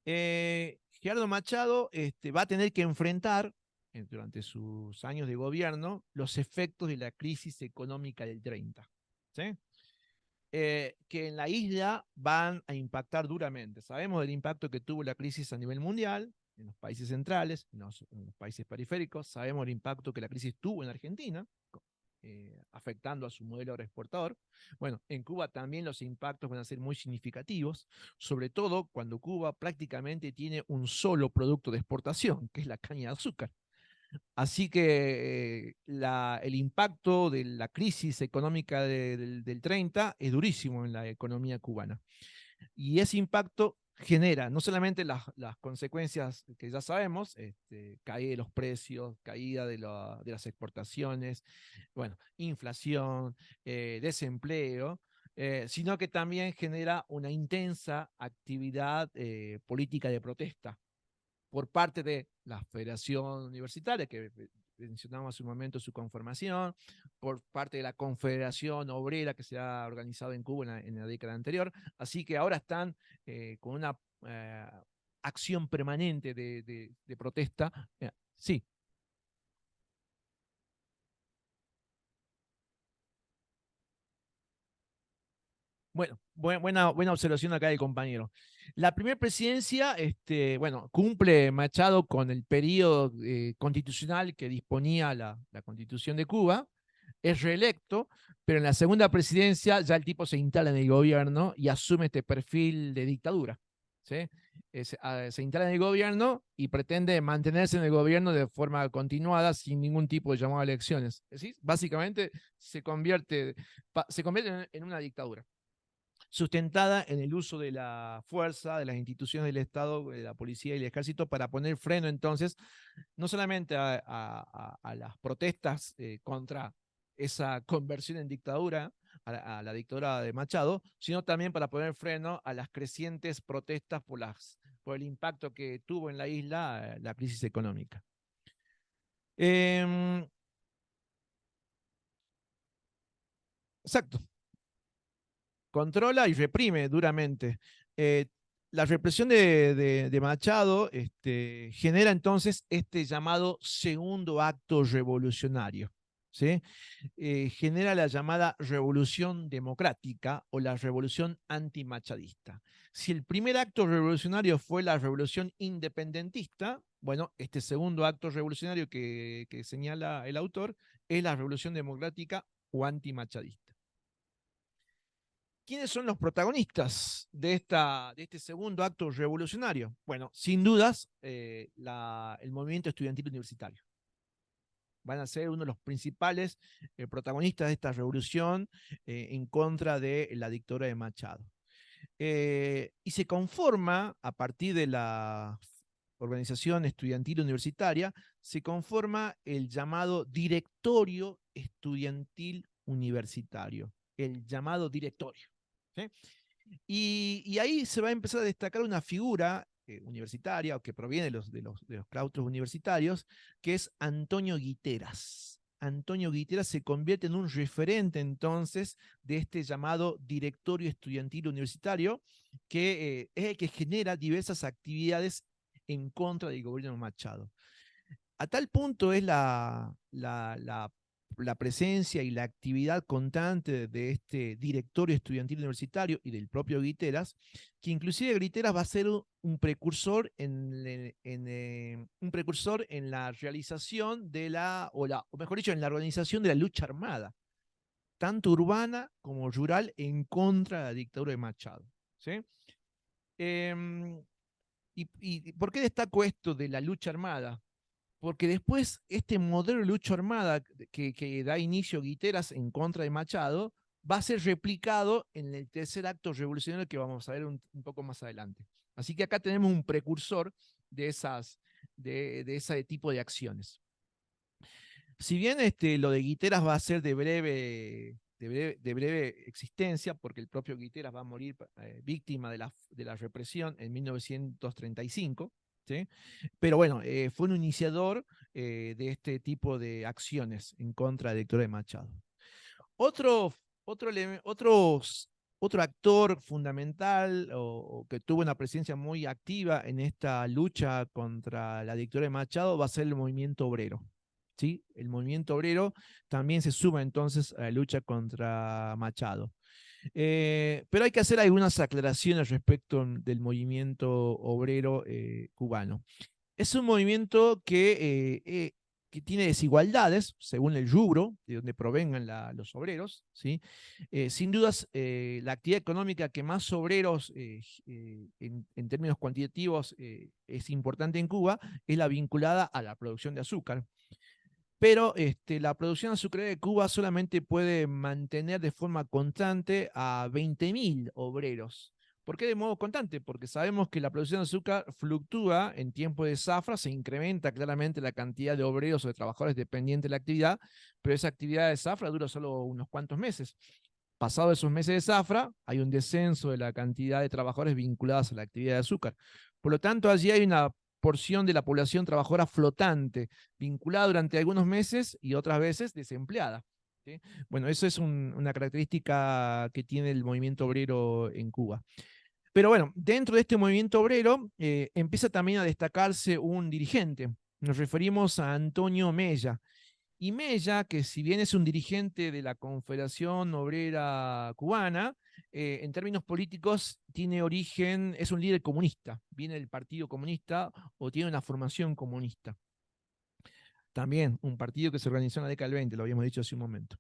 Gerardo Machado va a tener que enfrentar durante sus años de gobierno los efectos de la crisis económica del 30. ¿Sí? que en la isla van a impactar duramente. Sabemos del impacto que tuvo la crisis a nivel mundial, en los países centrales, en los países periféricos, sabemos el impacto que la crisis tuvo en Argentina, afectando a su modelo agroexportador. Bueno, en Cuba también los impactos van a ser muy significativos, sobre todo cuando Cuba prácticamente tiene un solo producto de exportación, que es la caña de azúcar. Así que el impacto de la crisis económica del 30 es durísimo en la economía cubana. Y ese impacto genera no solamente las consecuencias que ya sabemos, caída de los precios, caída de las exportaciones, bueno, inflación, desempleo, sino que también genera una intensa actividad política de protesta por parte de la Federación Universitaria, que mencionamos hace un momento su conformación, por parte de la Confederación Obrera que se ha organizado en Cuba en la década anterior. Así que ahora están con una eh, acción permanente de protesta. Sí, bueno, buena observación acá del compañero. La primera presidencia, bueno, cumple Machado con el periodo constitucional que disponía la Constitución de Cuba, es reelecto, pero en la segunda presidencia ya el tipo se instala en el gobierno y asume este perfil de dictadura. ¿Sí? Se instala en el gobierno y pretende mantenerse en el gobierno de forma continuada sin ningún tipo de llamado a elecciones. ¿Sí? Básicamente se convierte en una dictadura sustentada en el uso de la fuerza, de las instituciones del Estado, de la policía y el ejército, para poner freno entonces no solamente a las protestas contra esa conversión en dictadura, a la dictadura de Machado, sino también para poner freno a las crecientes protestas por el impacto que tuvo en la isla la crisis económica. Eh, exacto, controla y reprime duramente. Eh, la represión de Machado genera entonces este llamado segundo acto revolucionario. ¿Sí? Genera la llamada revolución democrática o la revolución antimachadista. Si el primer acto revolucionario fue la revolución independentista, bueno, este segundo acto revolucionario que señala el autor es la revolución democrática o antimachadista. ¿Quiénes son los protagonistas de este segundo acto revolucionario? Bueno, sin dudas, el movimiento estudiantil universitario. Van a ser uno de los principales protagonistas de esta revolución en contra de la dictadura de Machado. Y se conforma, a partir de la organización estudiantil universitaria, se conforma el llamado Directorio Estudiantil Universitario, el llamado directorio. ¿Sí? Y ahí se va a empezar a destacar una figura universitaria, o que proviene de los claustros universitarios, que es Antonio Guiteras. Antonio Guiteras se convierte en un referente entonces de este llamado Directorio Estudiantil Universitario, que es el que genera diversas actividades en contra del gobierno de Machado. A tal punto es la presencia y la actividad constante de este directorio estudiantil universitario y del propio Guiteras, que inclusive Guiteras va a ser un precursor un precursor en la realización o mejor dicho, en la organización de la lucha armada, tanto urbana como rural, en contra de la dictadura de Machado. ¿Sí? Eh, y por qué destaco esto de la lucha armada? Porque después este modelo de lucha armada que da inicio a Guiteras en contra de Machado va a ser replicado en el tercer acto revolucionario que vamos a ver un poco más adelante. Así que acá tenemos un precursor de ese tipo de acciones. Si bien lo de Guiteras va a ser de breve existencia, porque el propio Guiteras va a morir víctima de la represión en 1935, ¿sí? Pero bueno, fue un iniciador de este tipo de acciones en contra de Héctor de Machado. Otro, otro actor fundamental o que tuvo una presencia muy activa en esta lucha contra la dictadura de Machado va a ser el movimiento obrero. ¿Sí? El movimiento obrero también se suma entonces a la lucha contra Machado. Pero hay que hacer algunas aclaraciones respecto del movimiento obrero cubano. Es un movimiento que tiene desigualdades según el rubro de donde provengan los obreros, ¿sí? Sin dudas, la actividad económica que más obreros en términos cuantitativos es importante en Cuba es la vinculada a la producción de azúcar. Pero la producción azucarera de Cuba solamente puede mantener de forma constante a 20.000 obreros. ¿Por qué de modo constante? Porque sabemos que la producción de azúcar fluctúa en tiempo de zafra, se incrementa claramente la cantidad de obreros o de trabajadores dependientes de la actividad, pero esa actividad de zafra dura solo unos cuantos meses. Pasados esos meses de zafra, hay un descenso de la cantidad de trabajadores vinculados a la actividad de azúcar. Por lo tanto, allí hay una porción de la población trabajadora flotante, vinculada durante algunos meses y otras veces desempleada. ¿Sí? Bueno, eso es una característica que tiene el movimiento obrero en Cuba. Pero bueno, dentro de este movimiento obrero empieza también a destacarse un dirigente. Nos referimos a Antonio Mella. Y Mella, que si bien es un dirigente de la Confederación Obrera Cubana, en términos políticos tiene origen, es un líder comunista, viene del Partido Comunista o tiene una formación comunista. También un partido que se organizó en la década del 20, lo habíamos dicho hace un momento.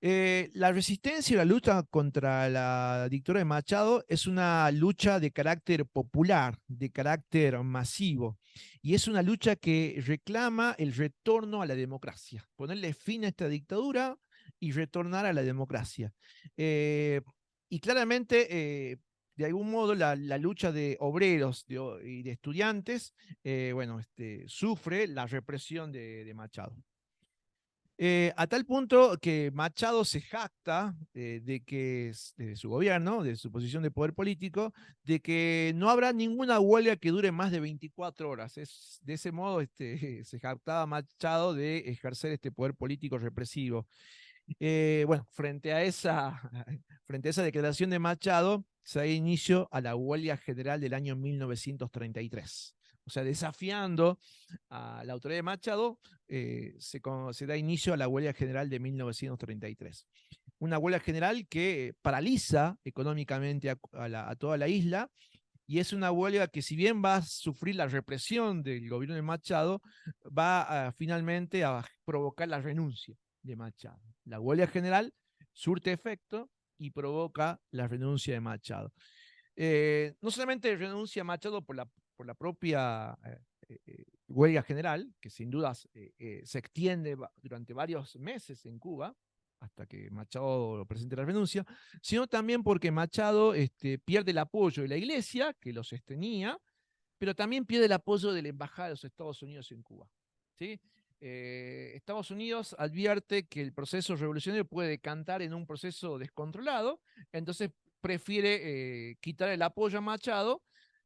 La resistencia y la lucha contra la dictadura de Machado es una lucha de carácter popular, de carácter masivo, y es una lucha que reclama el retorno a la democracia, ponerle fin a esta dictadura y retornar a la democracia. Eh, y claramente, de algún modo, la lucha de obreros y de estudiantes, bueno, sufre la represión de Machado. A tal punto que Machado se jacta de que de su gobierno, de su posición de poder político, de que no habrá ninguna huelga que dure más de 24 horas. De ese modo se jactaba Machado de ejercer este poder político represivo. Bueno, frente a esa declaración de Machado, se da inicio a la huelga general del año 1933. O sea, desafiando a la autoridad de Machado, se da inicio a la huelga general de 1933. Una huelga general que paraliza económicamente a toda la isla, y es una huelga que, si bien va a sufrir la represión del gobierno de Machado, va finalmente a provocar la renuncia de Machado. La huelga general surte efecto y provoca la renuncia de Machado. No solamente renuncia Machado por la propia huelga general, que sin dudas se extiende durante varios meses en Cuba, hasta que Machado presente la renuncia, sino también porque Machado pierde el apoyo de la iglesia, que lo sostenía, pero también pierde el apoyo de la Embajada de los Estados Unidos en Cuba. ¿Sí? Estados Unidos advierte que el proceso revolucionario puede decantar en un proceso descontrolado, entonces prefiere quitar el apoyo a Machado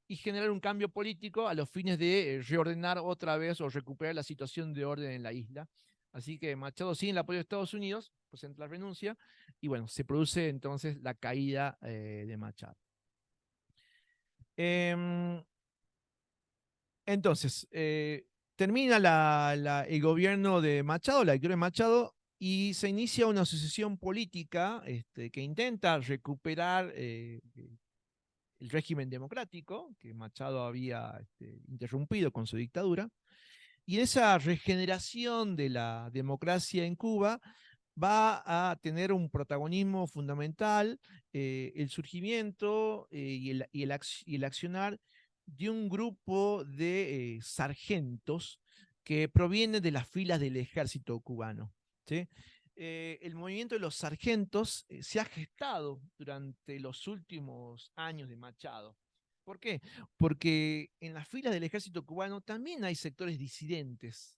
y generar un cambio político a los fines de reordenar otra vez o recuperar la situación de orden en la isla. Así que Machado, sin el apoyo de Estados Unidos, presenta la renuncia y bueno, se produce entonces la caída de Machado. Entonces, termina el gobierno de Machado, la dictadura de Machado, y se inicia una asociación política que intenta recuperar el régimen democrático que Machado había interrumpido con su dictadura. Y en esa regeneración de la democracia en Cuba va a tener un protagonismo fundamental el surgimiento y el accionar de un grupo de sargentos que proviene de las filas del ejército cubano. ¿Sí? El movimiento de los sargentos se ha gestado durante los últimos años de Machado. ¿Por qué? Porque en las filas del ejército cubano también hay sectores disidentes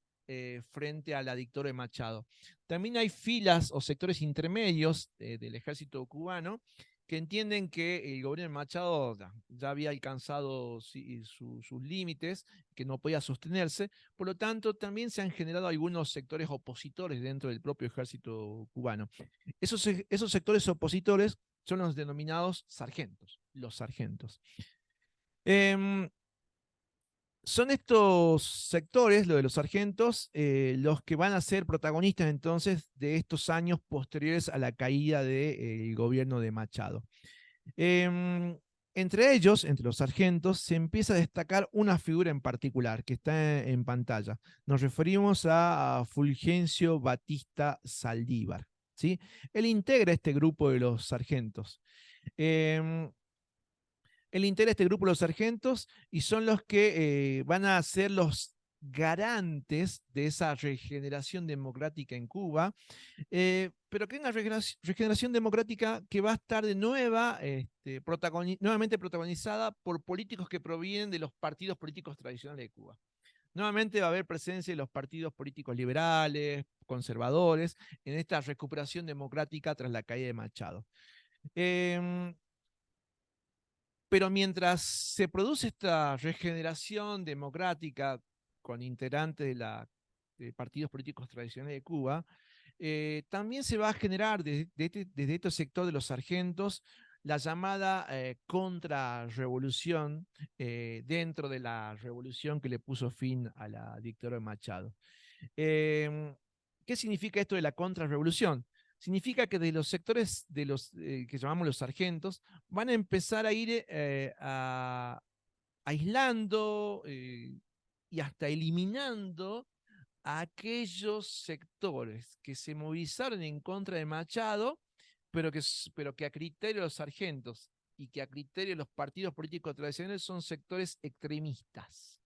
frente a la dictadura de Machado. También hay filas o sectores intermedios del ejército cubano que entienden que el gobierno de Machado ya había alcanzado sus límites, que no podía sostenerse. Por lo tanto, también se han generado algunos sectores opositores dentro del propio ejército cubano. Esos sectores opositores son los denominados sargentos, los sargentos. Eh, son estos sectores, lo de los sargentos, los que van a ser protagonistas entonces de estos años posteriores a la caída del gobierno de Machado. Eh, Entre ellos, entre los sargentos, se empieza a destacar una figura en particular que está en pantalla. Nos referimos a Fulgencio Batista Saldívar. ¿Sí? Él integra este grupo de los sargentos. Eh, Él integra este grupo de los sargentos y son los que van a ser los garantes de esa regeneración democrática en Cuba, pero que es una regeneración democrática que va a estar de nuevamente protagonizada por políticos que provienen de los partidos políticos tradicionales de Cuba. Nuevamente va a haber presencia de los partidos políticos liberales, conservadores, en esta recuperación democrática tras la caída de Machado. Eh, pero mientras se produce esta regeneración democrática con integrantes de partidos políticos tradicionales de Cuba, también se va a generar desde este sector de los sargentos la llamada contrarrevolución dentro de la revolución que le puso fin a la dictadura de Machado. Eh, ¿Qué significa esto de la contrarrevolución? Significa que de los sectores de los que llamamos los sargentos van a empezar a ir aislando y hasta eliminando a aquellos sectores que se movilizaron en contra de Machado, pero que a criterio de los sargentos y que a criterio de los partidos políticos tradicionales son sectores extremistas.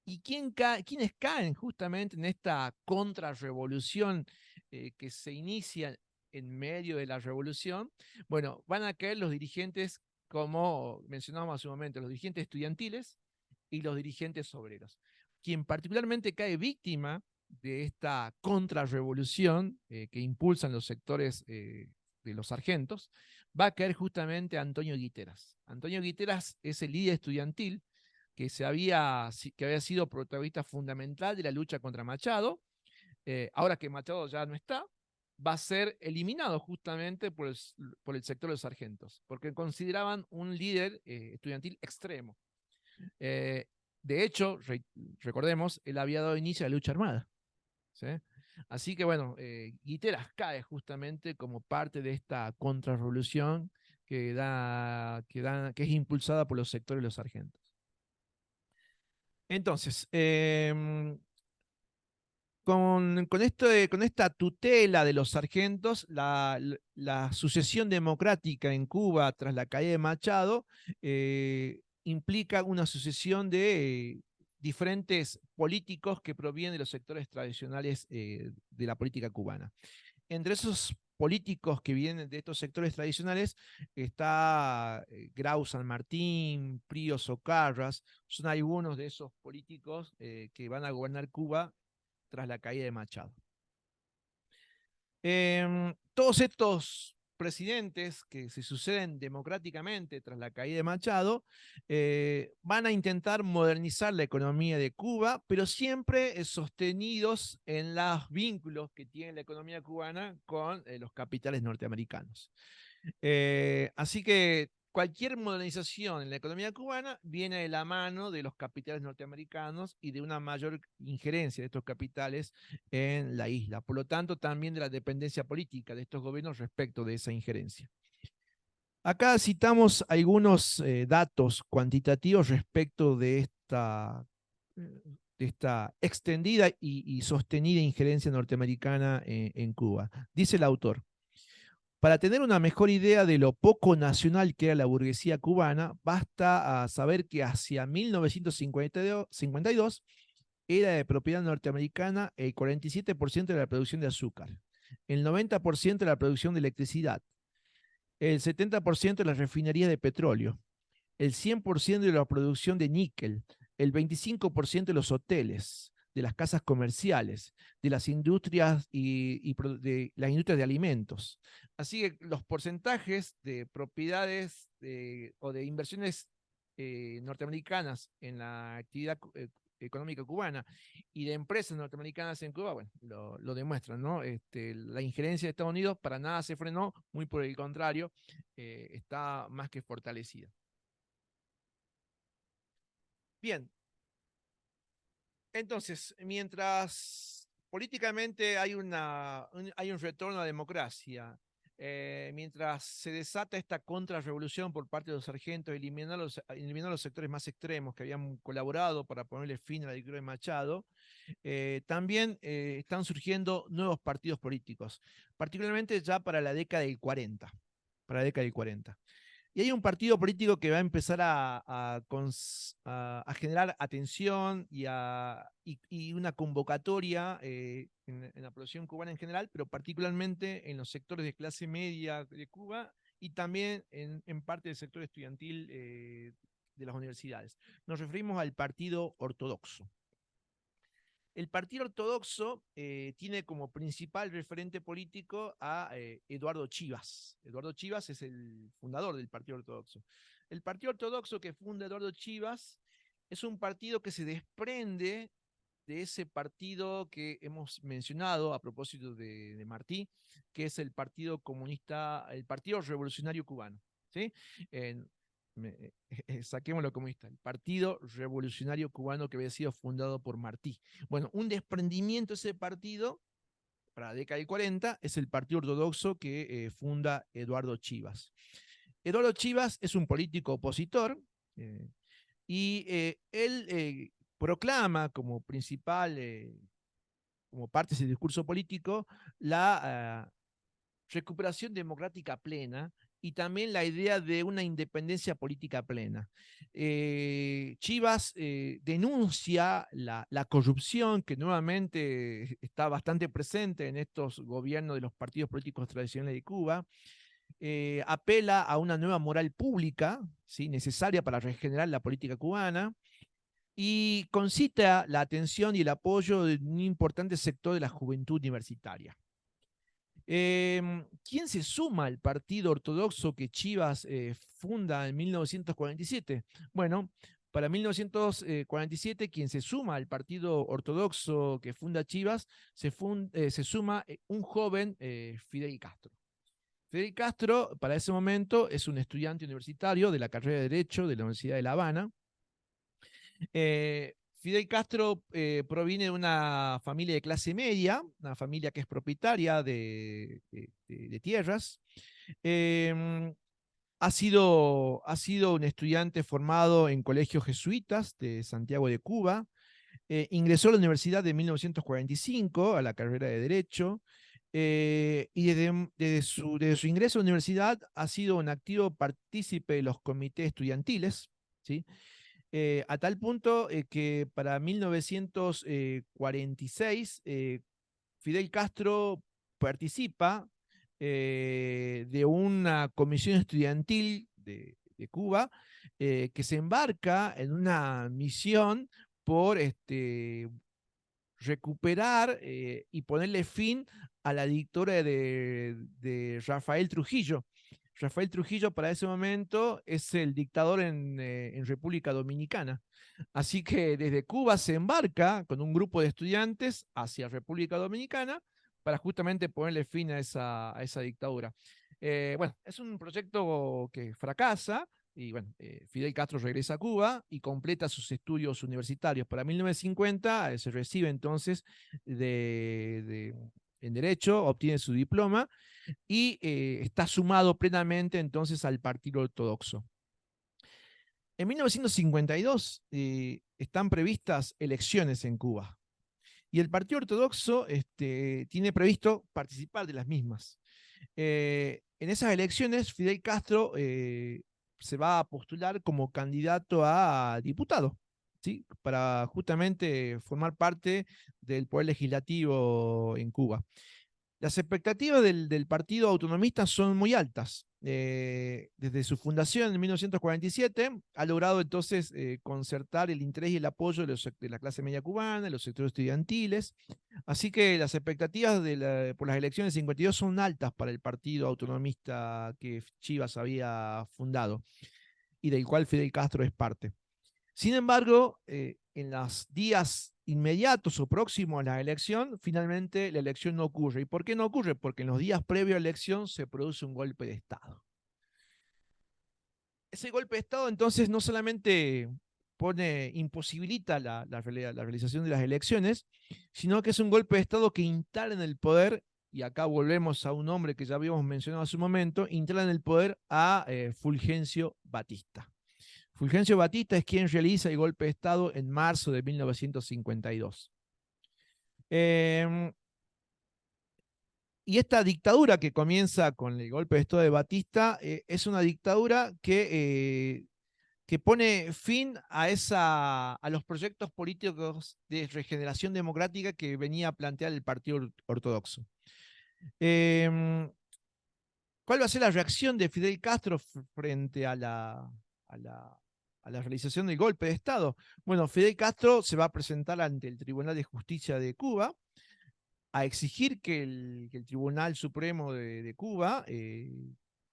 ¿Y quiénes caen justamente en esta contrarrevolución que se inicia en medio de la revolución? Bueno, van a caer los dirigentes, como mencionábamos hace un momento, los dirigentes estudiantiles y los dirigentes obreros. Quien particularmente cae víctima de esta contrarrevolución que impulsan los sectores de los sargentos, va a caer justamente Antonio Guiteras. Antonio Guiteras es el líder estudiantil que había sido protagonista fundamental de la lucha contra Machado. Ahora que Machado ya no está, va a ser eliminado justamente por el sector de los sargentos, porque consideraban un líder estudiantil extremo. De hecho, recordemos, él había dado inicio a la lucha armada. ¿Sí? Así que bueno, Guiteras cae justamente como parte de esta contrarrevolución que es impulsada por los sectores de los sargentos. Entonces, con esta tutela de los sargentos, la sucesión democrática en Cuba tras la caída de Machado implica una sucesión de diferentes políticos que provienen de los sectores tradicionales de la política cubana. Entre esos políticos que vienen de estos sectores tradicionales está Grau San Martín, Prío Socarras, son algunos de esos políticos que van a gobernar Cuba tras la caída de Machado. Todos estos presidentes que se suceden democráticamente tras la caída de Machado van a intentar modernizar la economía de Cuba, pero siempre sostenidos en los vínculos que tiene la economía cubana con los capitales norteamericanos. Así que cualquier modernización en la economía cubana viene de la mano de los capitales norteamericanos y de una mayor injerencia de estos capitales en la isla. Por lo tanto, también de la dependencia política de estos gobiernos respecto de esa injerencia. Acá citamos algunos datos cuantitativos respecto de esta extendida y sostenida injerencia norteamericana en Cuba. Dice el autor: para tener una mejor idea de lo poco nacional que era la burguesía cubana, basta saber que hacia 1952 era de propiedad norteamericana el 47% de la producción de azúcar, el 90% de la producción de electricidad, el 70% de las refinerías de petróleo, el 100% de la producción de níquel, el 25% de los hoteles, de las casas comerciales, de las industrias y de las industrias de alimentos. Así que los porcentajes de propiedades o de inversiones norteamericanas en la actividad económica cubana y de empresas norteamericanas en Cuba, bueno, lo demuestran, ¿no? La injerencia de Estados Unidos para nada se frenó, muy por el contrario, está más que fortalecida. Bien, Entonces, mientras políticamente hay hay un retorno a la democracia, mientras se desata esta contrarrevolución por parte de los sargentos, eliminando los sectores más extremos que habían colaborado para ponerle fin a la dictadura de Machado, también están surgiendo nuevos partidos políticos, particularmente ya para la década del 40. Para la década del 40. Y hay un partido político que va a empezar a generar atención y una convocatoria en la población cubana en general, pero particularmente en los sectores de clase media de Cuba y también en parte del sector estudiantil de las universidades. Nos referimos al Partido Ortodoxo. El Partido Ortodoxo tiene como principal referente político a Eduardo Chivas. Eduardo Chivas es el fundador del Partido Ortodoxo. El Partido Ortodoxo que funda Eduardo Chivas es un partido que se desprende de ese partido que hemos mencionado a propósito de Martí, que es el Partido Comunista, el Partido Revolucionario Cubano. ¿Sí? En, saquémoslo comunista, el Partido Revolucionario Cubano que había sido fundado por Martí. Bueno, un desprendimiento de ese partido para la década del 40 es el Partido Ortodoxo que funda Eduardo Chivas. Eduardo Chivas es un político opositor y él proclama como principal, como parte de ese discurso político, la recuperación democrática plena y también la idea de una independencia política plena. Chivas denuncia la corrupción que nuevamente está bastante presente en estos gobiernos de los partidos políticos tradicionales de Cuba. Apela a una nueva moral pública, ¿sí? Necesaria para regenerar la política cubana y concita la atención y el apoyo de un importante sector de la juventud universitaria. ¿Quién se suma al partido ortodoxo que Chivas funda en 1947? Bueno, para 1947, quien se suma al partido ortodoxo que funda Chivas, se suma un joven Fidel Castro. Fidel Castro, para ese momento, es un estudiante universitario de la carrera de Derecho de la Universidad de La Habana. Fidel Castro proviene de una familia de clase media, una familia que es propietaria de tierras. Ha sido un estudiante formado en colegios jesuitas de Santiago de Cuba. Ingresó a la universidad en 1945 a la carrera de Derecho. Y desde su ingreso a la universidad ha sido un activo partícipe de los comités estudiantiles, ¿sí? A tal punto que para 1946 Fidel Castro participa de una comisión estudiantil de Cuba que se embarca en una misión por recuperar y ponerle fin a la dictadura de Rafael Trujillo. Rafael Trujillo para ese momento es el dictador en República Dominicana. Así que desde Cuba se embarca con un grupo de estudiantes hacia República Dominicana para justamente ponerle fin a esa dictadura. Bueno, es un proyecto que fracasa, y bueno, Fidel Castro regresa a Cuba y completa sus estudios universitarios. Para 1950 se recibe entonces en Derecho, obtiene su diploma y está sumado plenamente entonces al Partido Ortodoxo. En 1952 están previstas elecciones en Cuba y el Partido Ortodoxo tiene previsto participar de las mismas. En esas elecciones, Fidel Castro se va a postular como candidato a diputado, ¿sí? Para justamente formar parte del poder legislativo en Cuba. Las expectativas del Partido Autonomista son muy altas. Desde su fundación en 1947 ha logrado entonces concertar el interés y el apoyo de la clase media cubana, de los sectores estudiantiles. Así que las expectativas por las elecciones de 52 son altas para el Partido Autonomista que Chivas había fundado y del cual Fidel Castro es parte. Sin embargo, en los días inmediatos o próximos a la elección, finalmente la elección no ocurre. ¿Y por qué no ocurre? Porque en los días previos a la elección se produce un golpe de Estado. Ese golpe de Estado entonces no solamente imposibilita la realización de las elecciones, sino que es un golpe de Estado que instala en el poder, y acá volvemos a un hombre que ya habíamos mencionado hace un momento, instala en el poder a Fulgencio Batista. Fulgencio Batista es quien realiza el golpe de Estado en marzo de 1952. Y esta dictadura que comienza con el golpe de Estado de Batista es una dictadura que pone fin a los proyectos políticos de regeneración democrática que venía a plantear el Partido Ortodoxo. ¿Cuál va a ser la reacción de Fidel Castro frente a la realización del golpe de Estado? Bueno, Fidel Castro se va a presentar ante el Tribunal de Justicia de Cuba a exigir que el Tribunal Supremo de Cuba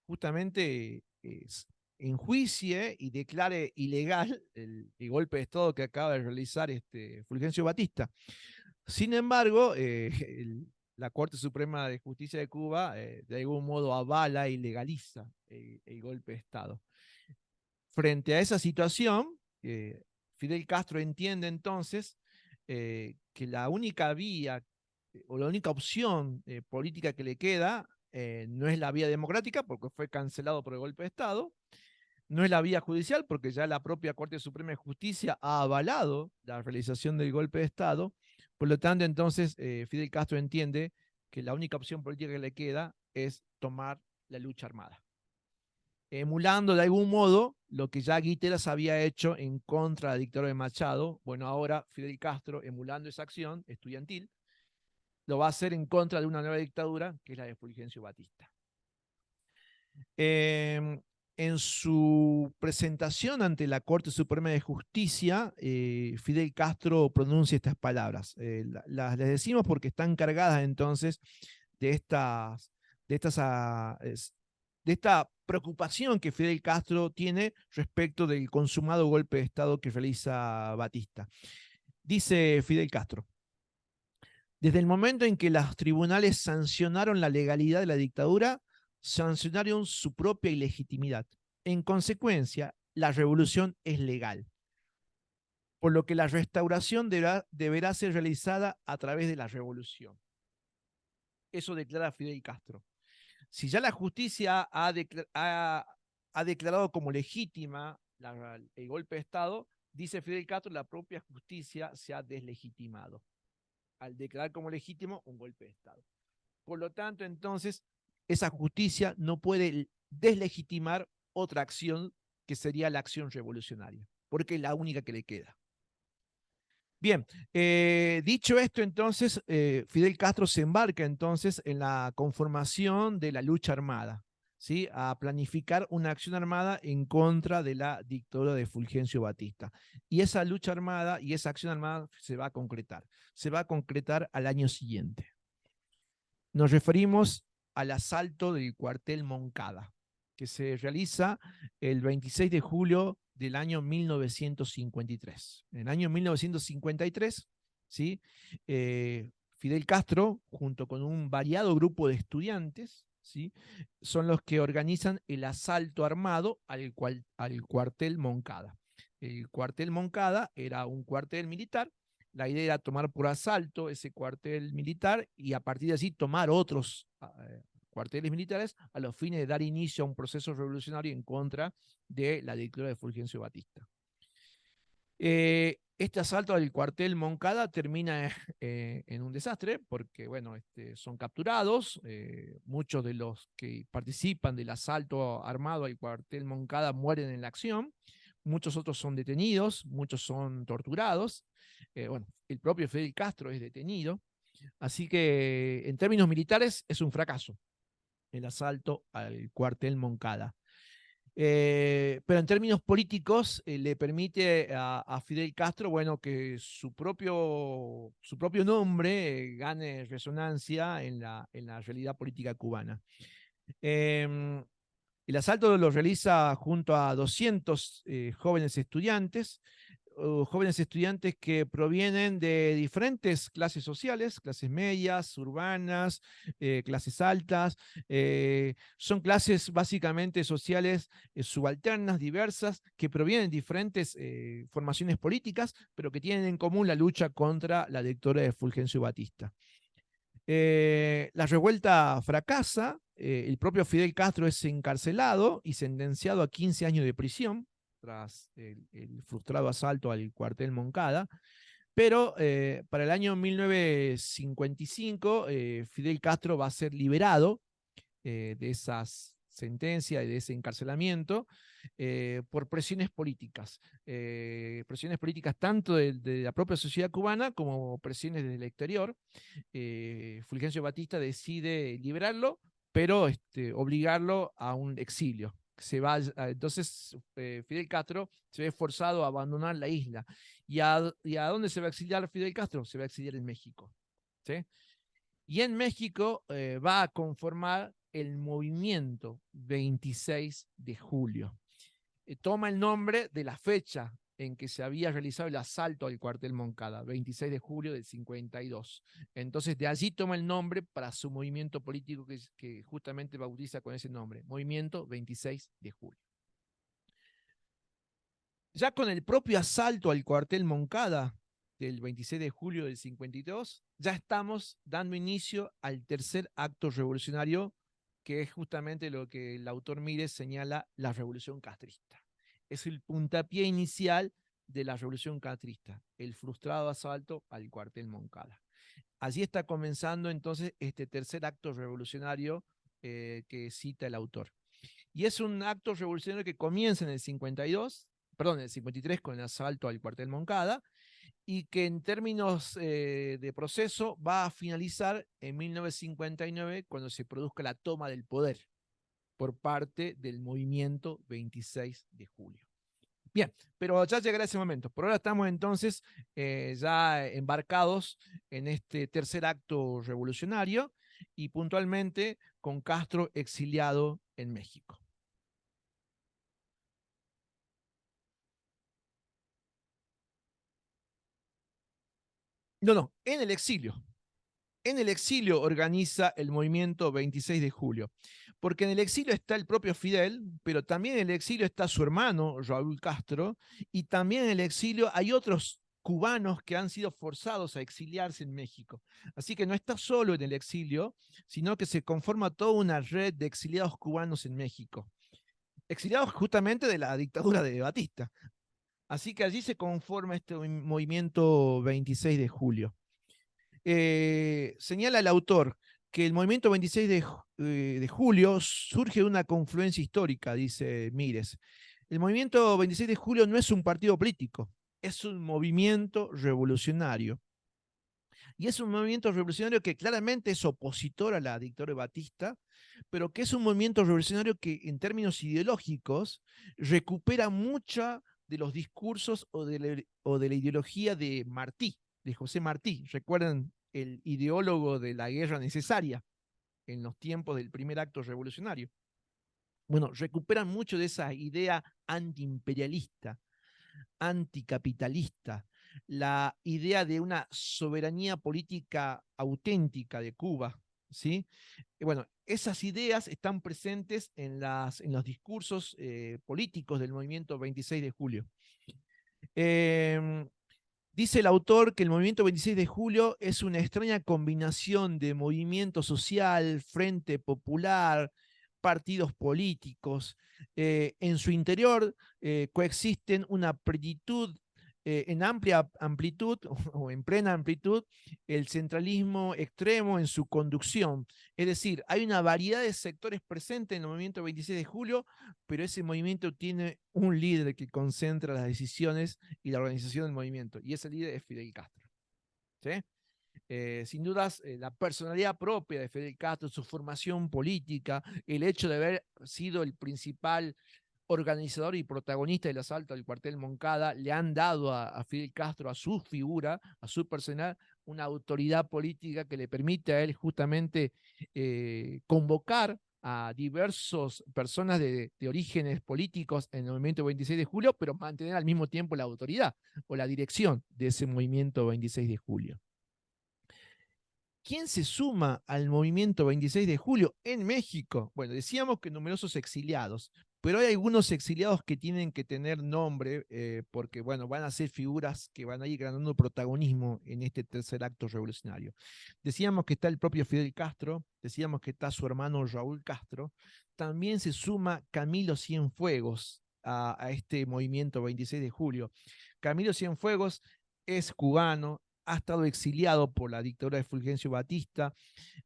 justamente enjuicie y declare ilegal el golpe de Estado que acaba de realizar Fulgencio Batista. Sin embargo, la Corte Suprema de Justicia de Cuba de algún modo avala y legaliza el golpe de Estado. Frente a esa situación, Fidel Castro entiende entonces que la única vía o la única opción política que le queda no es la vía democrática, porque fue cancelado por el golpe de Estado, no es la vía judicial, porque ya la propia Corte Suprema de Justicia ha avalado la realización del golpe de Estado. Por lo tanto, entonces, Fidel Castro entiende que la única opción política que le queda es tomar la lucha armada, emulando de algún modo lo que ya Guiteras había hecho en contra de la dictadura de Machado. Bueno, ahora Fidel Castro, emulando esa acción estudiantil, lo va a hacer en contra de una nueva dictadura, que es la de Fulgencio Batista. En su presentación ante la Corte Suprema de Justicia, Fidel Castro pronuncia estas palabras. Las decimos porque están cargadas entonces de esta preocupación que Fidel Castro tiene respecto del consumado golpe de Estado que realiza Batista. Dice Fidel Castro: desde el momento en que los tribunales sancionaron la legalidad de la dictadura, sancionaron su propia ilegitimidad. En consecuencia, la revolución es legal, por lo que la restauración deberá ser realizada a través de la revolución. Eso declara Fidel Castro. Si ya la justicia ha declarado como legítima el golpe de Estado, dice Fidel Castro, la propia justicia se ha deslegitimado al declarar como legítimo un golpe de Estado. Por lo tanto, entonces, esa justicia no puede deslegitimar otra acción que sería la acción revolucionaria, porque es la única que le queda. Bien, dicho esto, entonces, Fidel Castro se embarca entonces en la conformación de la lucha armada, ¿sí? A planificar una acción armada en contra de la dictadura de Fulgencio Batista. Y esa lucha armada y esa acción armada se va a concretar. Se va a concretar al año siguiente. Nos referimos al asalto del cuartel Moncada, que se realiza el 26 de julio del año 1953. En el año 1953, ¿sí? Fidel Castro, junto con un variado grupo de estudiantes, ¿sí? Son los que organizan el asalto armado al cuartel Moncada. El cuartel Moncada era un cuartel militar. La idea era tomar por asalto ese cuartel militar y a partir de así tomar otros cuarteles militares a los fines de dar inicio a un proceso revolucionario en contra de la dictadura de Fulgencio Batista. Este asalto al cuartel Moncada termina en un desastre porque, bueno, son capturados. Muchos de los que participan del asalto armado al cuartel Moncada mueren en la acción. Muchos otros son detenidos, muchos son torturados. Bueno, el propio Fidel Castro es detenido. Así que en términos militares es un fracaso el asalto al cuartel Moncada. Pero en términos políticos le permite a Fidel Castro, bueno, que su propio nombre gane resonancia en la realidad política cubana. El asalto lo realiza junto a 200 jóvenes estudiantes. jóvenes estudiantes que provienen de diferentes clases sociales, clases medias, urbanas, clases altas. Son clases básicamente sociales subalternas, diversas, que provienen de diferentes formaciones políticas, pero que tienen en común la lucha contra la dictadura de Fulgencio Batista. La revuelta fracasa, el propio Fidel Castro es encarcelado y sentenciado a 15 años de prisión tras el frustrado asalto al cuartel Moncada, pero para el año 1955 Fidel Castro va a ser liberado de esas sentencias y de ese encarcelamiento por presiones políticas tanto de la propia sociedad cubana como presiones del exterior. Fulgencio Batista decide liberarlo, pero obligarlo a un exilio. Entonces Fidel Castro se ve forzado a abandonar la isla. ¿Y a dónde se va a exiliar Fidel Castro? Se va a exiliar en México. ¿Sí? Y en México va a conformar el movimiento 26 de julio. Toma el nombre de la fecha en que se había realizado el asalto al cuartel Moncada, 26 de julio del 52. Entonces de allí toma el nombre para su movimiento político que justamente bautiza con ese nombre, Movimiento 26 de julio. Ya con el propio asalto al cuartel Moncada del 26 de julio del 52, ya estamos dando inicio al tercer acto revolucionario, que es justamente lo que el autor Mírez señala la revolución castrista. Es el puntapié inicial de la revolución castrista, el frustrado asalto al cuartel Moncada. Allí está comenzando entonces este tercer acto revolucionario que cita el autor. Y es un acto revolucionario que comienza en el 52, perdón, en el 53 con el asalto al cuartel Moncada, y que en términos de proceso va a finalizar en 1959 cuando se produzca la toma del poder por parte del movimiento 26 de julio. Bien, pero ya llegará ese momento. Por ahora estamos entonces ya embarcados en este tercer acto revolucionario y puntualmente con Castro exiliado en México. No, en el exilio. En el exilio organiza el movimiento 26 de julio, porque en el exilio está el propio Fidel, pero también en el exilio está su hermano Raúl Castro, y también en el exilio hay otros cubanos que han sido forzados a exiliarse en México. Así que no está solo en el exilio, sino que se conforma toda una red de exiliados cubanos en México, exiliados justamente de la dictadura de Batista. Así que allí se conforma este movimiento 26 de julio. Señala el autor que el movimiento 26 de julio surge de una confluencia histórica, dice Mírez. El movimiento 26 de julio no es un partido político, es un movimiento revolucionario. Y es un movimiento revolucionario que claramente es opositor a la dictadura de Batista, pero que es un movimiento revolucionario que en términos ideológicos recupera mucha de los discursos o de la ideología de Martí, de José Martí. ¿Recuerdan el ideólogo de la guerra necesaria en los tiempos del primer acto revolucionario? Bueno, recuperan mucho de esa idea antiimperialista, anticapitalista, la idea de una soberanía política auténtica de Cuba, ¿sí? Y bueno, esas ideas están presentes en los discursos políticos del movimiento 26 de julio. Dice el autor que el movimiento 26 de julio es una extraña combinación de movimiento social, frente popular, partidos políticos. En su interior coexisten una plenitud en amplia amplitud o en plena amplitud, el centralismo extremo en su conducción. Es decir, hay una variedad de sectores presentes en el movimiento 26 de julio, pero ese movimiento tiene un líder que concentra las decisiones y la organización del movimiento, y ese líder es Fidel Castro. ¿Sí? Sin dudas, la personalidad propia de Fidel Castro, su formación política, el hecho de haber sido el principal organizador y protagonista del asalto al cuartel Moncada, le han dado a Fidel Castro, a su figura, a su personal, una autoridad política que le permite a él justamente convocar a diversas personas de orígenes políticos en el movimiento 26 de julio, pero mantener al mismo tiempo la autoridad o la dirección de ese movimiento 26 de julio. ¿Quién se suma al movimiento 26 de julio en México? Bueno, decíamos que numerosos exiliados, pero hay algunos exiliados que tienen que tener nombre porque, bueno, van a ser figuras que van a ir ganando protagonismo en este tercer acto revolucionario. Decíamos que está el propio Fidel Castro, decíamos que está su hermano Raúl Castro, también se suma Camilo Cienfuegos a este movimiento 26 de julio. Camilo Cienfuegos es cubano, ha estado exiliado por la dictadura de Fulgencio Batista,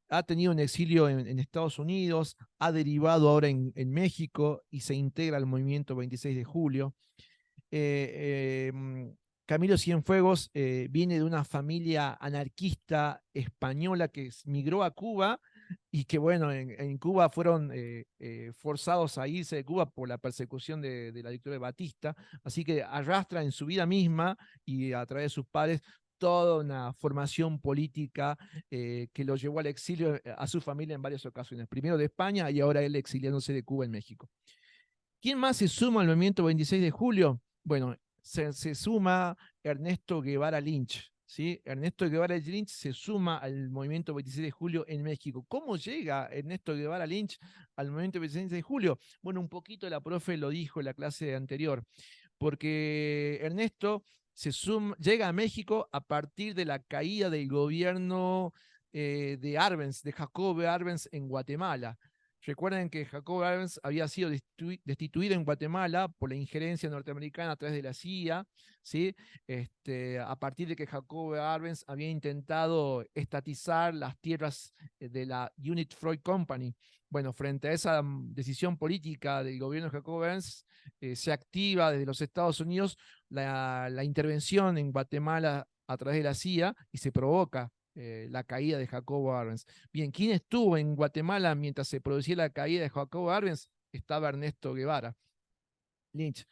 ha tenido un exilio en Estados Unidos, ha derivado ahora en México y se integra al movimiento 26 de julio. Camilo Cienfuegos viene de una familia anarquista española que migró a Cuba y que, bueno, en Cuba fueron forzados a irse de Cuba por la persecución de la dictadura de Batista, así que arrastra en su vida misma y a través de sus padres toda una formación política que lo llevó al exilio a su familia en varias ocasiones, primero de España y ahora él exiliándose de Cuba en México. ¿Quién más se suma al movimiento 26 de julio? Bueno, se suma Ernesto Guevara Lynch. ¿Sí? Ernesto Guevara Lynch se suma al movimiento 26 de julio en México. ¿Cómo llega Ernesto Guevara Lynch al movimiento 26 de julio? Bueno, un poquito la profe lo dijo en la clase anterior, porque Ernesto llega a México a partir de la caída del gobierno de Arbenz, de Jacobo Arbenz en Guatemala. Recuerden que Jacobo Arbenz había sido destituido en Guatemala por la injerencia norteamericana a través de la CIA, ¿sí? A partir de que Jacobo Arbenz había intentado estatizar las tierras de la Unit Fruit Company. Bueno, frente a esa decisión política del gobierno de Jacobo Arbenz, se activa desde los Estados Unidos la intervención en Guatemala a través de la CIA y se provoca la caída de Jacobo Arbenz. Bien, ¿quién estuvo en Guatemala mientras se producía la caída de Jacobo Arbenz? Estaba Ernesto Guevara Lynch.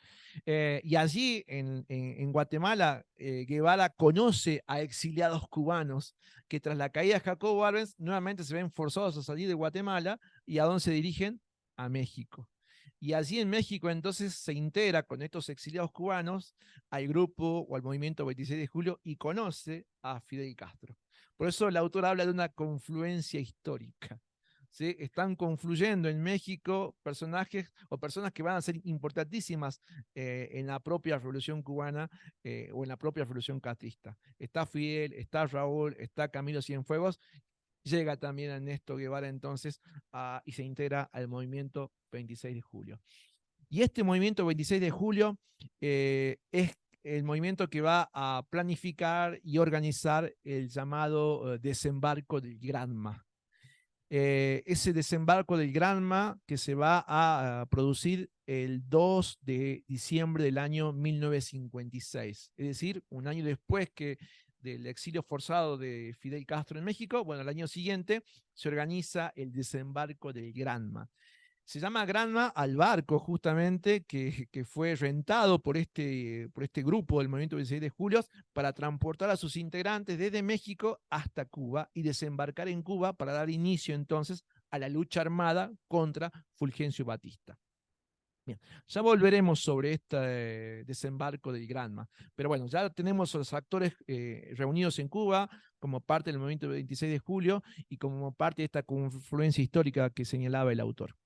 Y allí en Guatemala, Guevara conoce a exiliados cubanos que tras la caída de Jacobo Arbenz nuevamente se ven forzados a salir de Guatemala y a dónde se dirigen, a México. Y allí en México entonces se integra con estos exiliados cubanos al grupo o al movimiento 26 de julio y conoce a Fidel Castro. Por eso el autor habla de una confluencia histórica. ¿Sí? Están confluyendo en México personajes o personas que van a ser importantísimas en la propia revolución cubana o en la propia revolución castrista. Está Fidel, está Raúl, está Camilo Cienfuegos, llega también Ernesto Guevara entonces y se integra al movimiento 26 de julio. Y este movimiento 26 de julio es el movimiento que va a planificar y organizar el llamado desembarco del Granma. Ese desembarco del Granma que se va a producir el 2 de diciembre del año 1956, es decir, un año después que del exilio forzado de Fidel Castro en México. Bueno, al año siguiente se organiza el desembarco del Granma. Se llama Granma al barco justamente que fue rentado por este grupo del Movimiento 26 de Julio para transportar a sus integrantes desde México hasta Cuba y desembarcar en Cuba para dar inicio entonces a la lucha armada contra Fulgencio Batista. Bien, ya volveremos sobre este desembarco del Granma, pero bueno, ya tenemos a los actores reunidos en Cuba como parte del movimiento 26 de julio y como parte de esta confluencia histórica que señalaba el autor.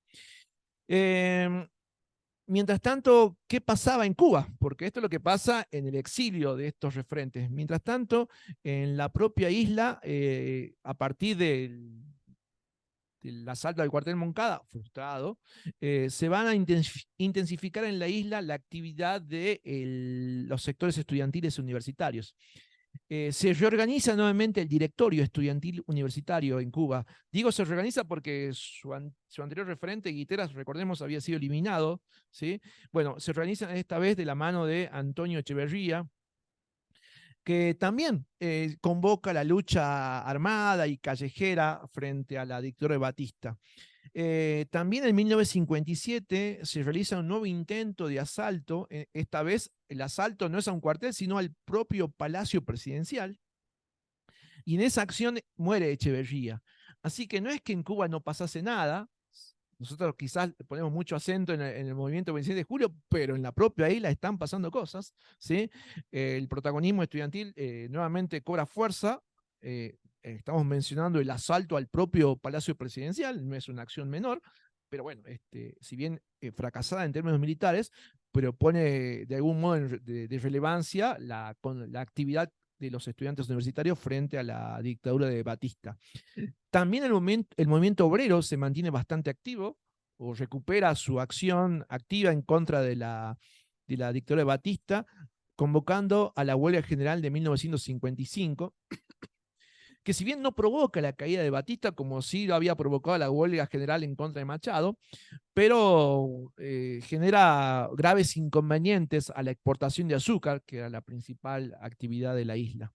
Mientras tanto, ¿qué pasaba en Cuba? Porque esto es lo que pasa en el exilio de estos referentes. Mientras tanto, en la propia isla, a partir del asalto al cuartel Moncada, frustrado, se van a intensificar en la isla la actividad de los sectores estudiantiles universitarios. Se reorganiza nuevamente el directorio estudiantil universitario en Cuba. Digo se reorganiza porque su anterior referente, Guiteras, recordemos, había sido eliminado, ¿sí? Bueno, se organiza esta vez de la mano de Antonio Echeverría, que también convoca la lucha armada y callejera frente a la dictadura de Batista. También en 1957 se realiza un nuevo intento de asalto. Esta vez el asalto no es a un cuartel, sino al propio Palacio Presidencial. Y en esa acción muere Echeverría. Así que no es que en Cuba no pasase nada, nosotros quizás ponemos mucho acento en el movimiento 26 de julio, pero en la propia isla están pasando cosas, ¿sí? El protagonismo estudiantil nuevamente cobra fuerza. Estamos mencionando el asalto al propio Palacio Presidencial, no es una acción menor, pero bueno, si bien fracasada en términos militares, pero pone de algún modo de relevancia la actividad de los estudiantes universitarios frente a la dictadura de Batista. También el movimiento obrero se mantiene bastante activo o recupera su acción activa en contra de la dictadura de Batista, convocando a la huelga general de 1955, que si bien no provoca la caída de Batista, como sí lo había provocado la huelga general en contra de Machado, pero genera graves inconvenientes a la exportación de azúcar, que era la principal actividad de la isla.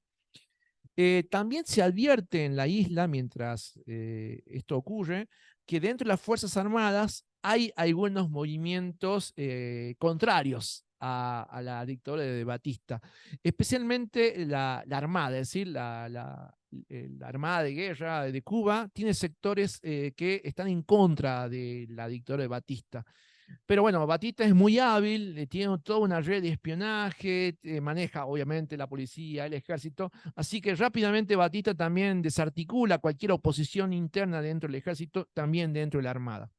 También se advierte en la isla, mientras esto ocurre, que dentro de las Fuerzas Armadas hay algunos movimientos contrarios a la dictadura de Batista, especialmente la Armada, es decir, la Armada de Guerra de Cuba tiene sectores que están en contra de la dictadura de Batista. Pero bueno, Batista es muy hábil, tiene toda una red de espionaje, maneja obviamente la policía, el ejército, así que rápidamente Batista también desarticula cualquier oposición interna dentro del ejército, también dentro de la armada.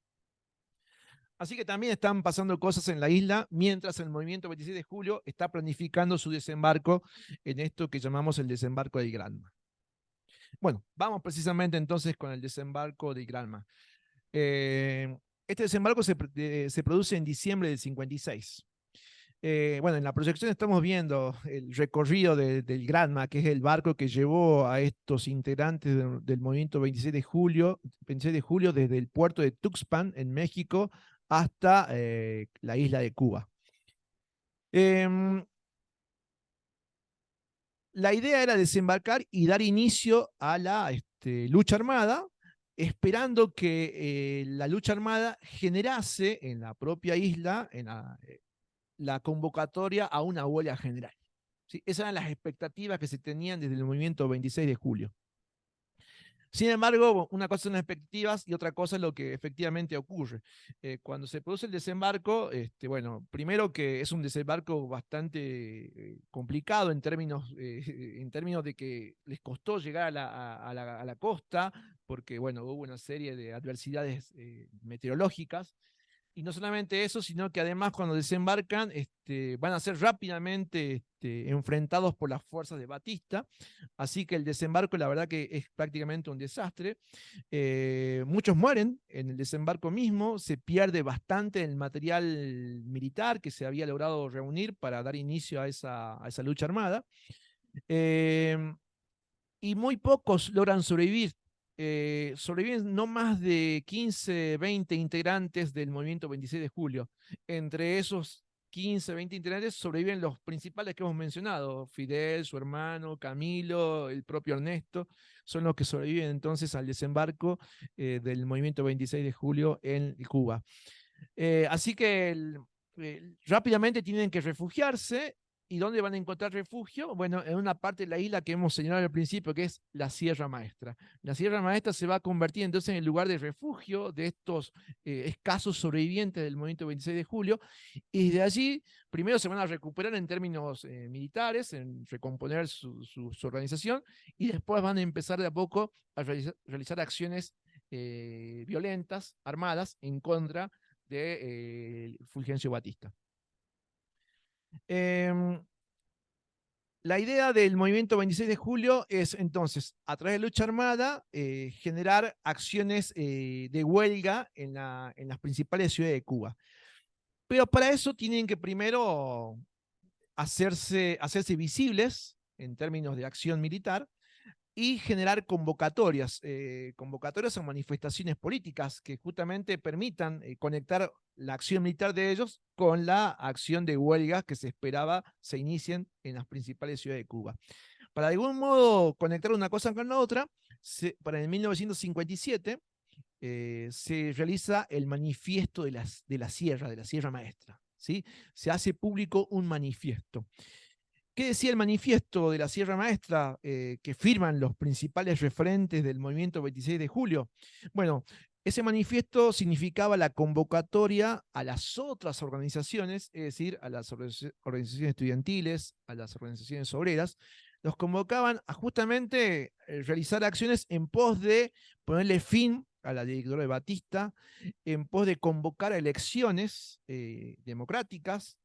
Así que también están pasando cosas en la isla, mientras el movimiento 26 de julio está planificando su desembarco en esto que llamamos el desembarco de Granma. Bueno, vamos precisamente entonces con el desembarco de Granma. Este desembarco se produce en diciembre del 56. Bueno, en la proyección estamos viendo el recorrido del Granma, que es el barco que llevó a estos integrantes del movimiento 26 de julio desde el puerto de Tuxpan, en México, hasta la isla de Cuba. La idea era desembarcar y dar inicio a la lucha armada, esperando que la lucha armada generase en la propia isla la convocatoria a una huelga general. ¿Sí? Esas eran las expectativas que se tenían desde el movimiento 26 de julio. Sin embargo, una cosa son las expectativas y otra cosa es lo que efectivamente ocurre. Cuando se produce el desembarco, bueno, primero que es un desembarco bastante complicado en términos de que les costó llegar a la costa, porque bueno, hubo una serie de adversidades meteorológicas. Y no solamente eso, sino que además cuando desembarcan van a ser rápidamente enfrentados por las fuerzas de Batista. Así que el desembarco, la verdad que es prácticamente un desastre. Muchos mueren en el desembarco mismo, se pierde bastante el material militar que se había logrado reunir para dar inicio a esa lucha armada. Y muy pocos logran sobrevivir. Sobreviven no más de 15, 20 integrantes del movimiento 26 de julio. Entre esos 15, 20 integrantes sobreviven los principales que hemos mencionado: Fidel, su hermano, Camilo, el propio Ernesto, son los que sobreviven entonces al desembarco del movimiento 26 de julio en Cuba. Así que rápidamente tienen que refugiarse. ¿Y dónde van a encontrar refugio? Bueno, en una parte de la isla que hemos señalado al principio, que es la Sierra Maestra. La Sierra Maestra se va a convertir entonces en el lugar de refugio de estos escasos sobrevivientes del movimiento 26 de julio, y de allí primero se van a recuperar en términos militares, en recomponer su organización, y después van a empezar de a poco a realizar acciones violentas, armadas, en contra de Fulgencio Batista. La idea del movimiento 26 de julio es entonces, a través de lucha armada, generar acciones de huelga en las principales ciudades de Cuba. Pero para eso tienen que primero hacerse visibles en términos de acción militar y generar convocatorias a manifestaciones políticas que justamente permitan conectar la acción militar de ellos con la acción de huelgas que se esperaba se inicien en las principales ciudades de Cuba. Para de algún modo conectar una cosa con la otra, para el 1957 se realiza el manifiesto de la Sierra Maestra. ¿Sí? Se hace público un manifiesto. ¿Qué decía el manifiesto de la Sierra Maestra que firman los principales referentes del movimiento 26 de julio? Bueno, Ese manifiesto significaba la convocatoria a las otras organizaciones, es decir, a las organizaciones estudiantiles, a las organizaciones obreras, los convocaban a justamente realizar acciones en pos de ponerle fin a la dictadura de Batista, en pos de convocar a elecciones democráticas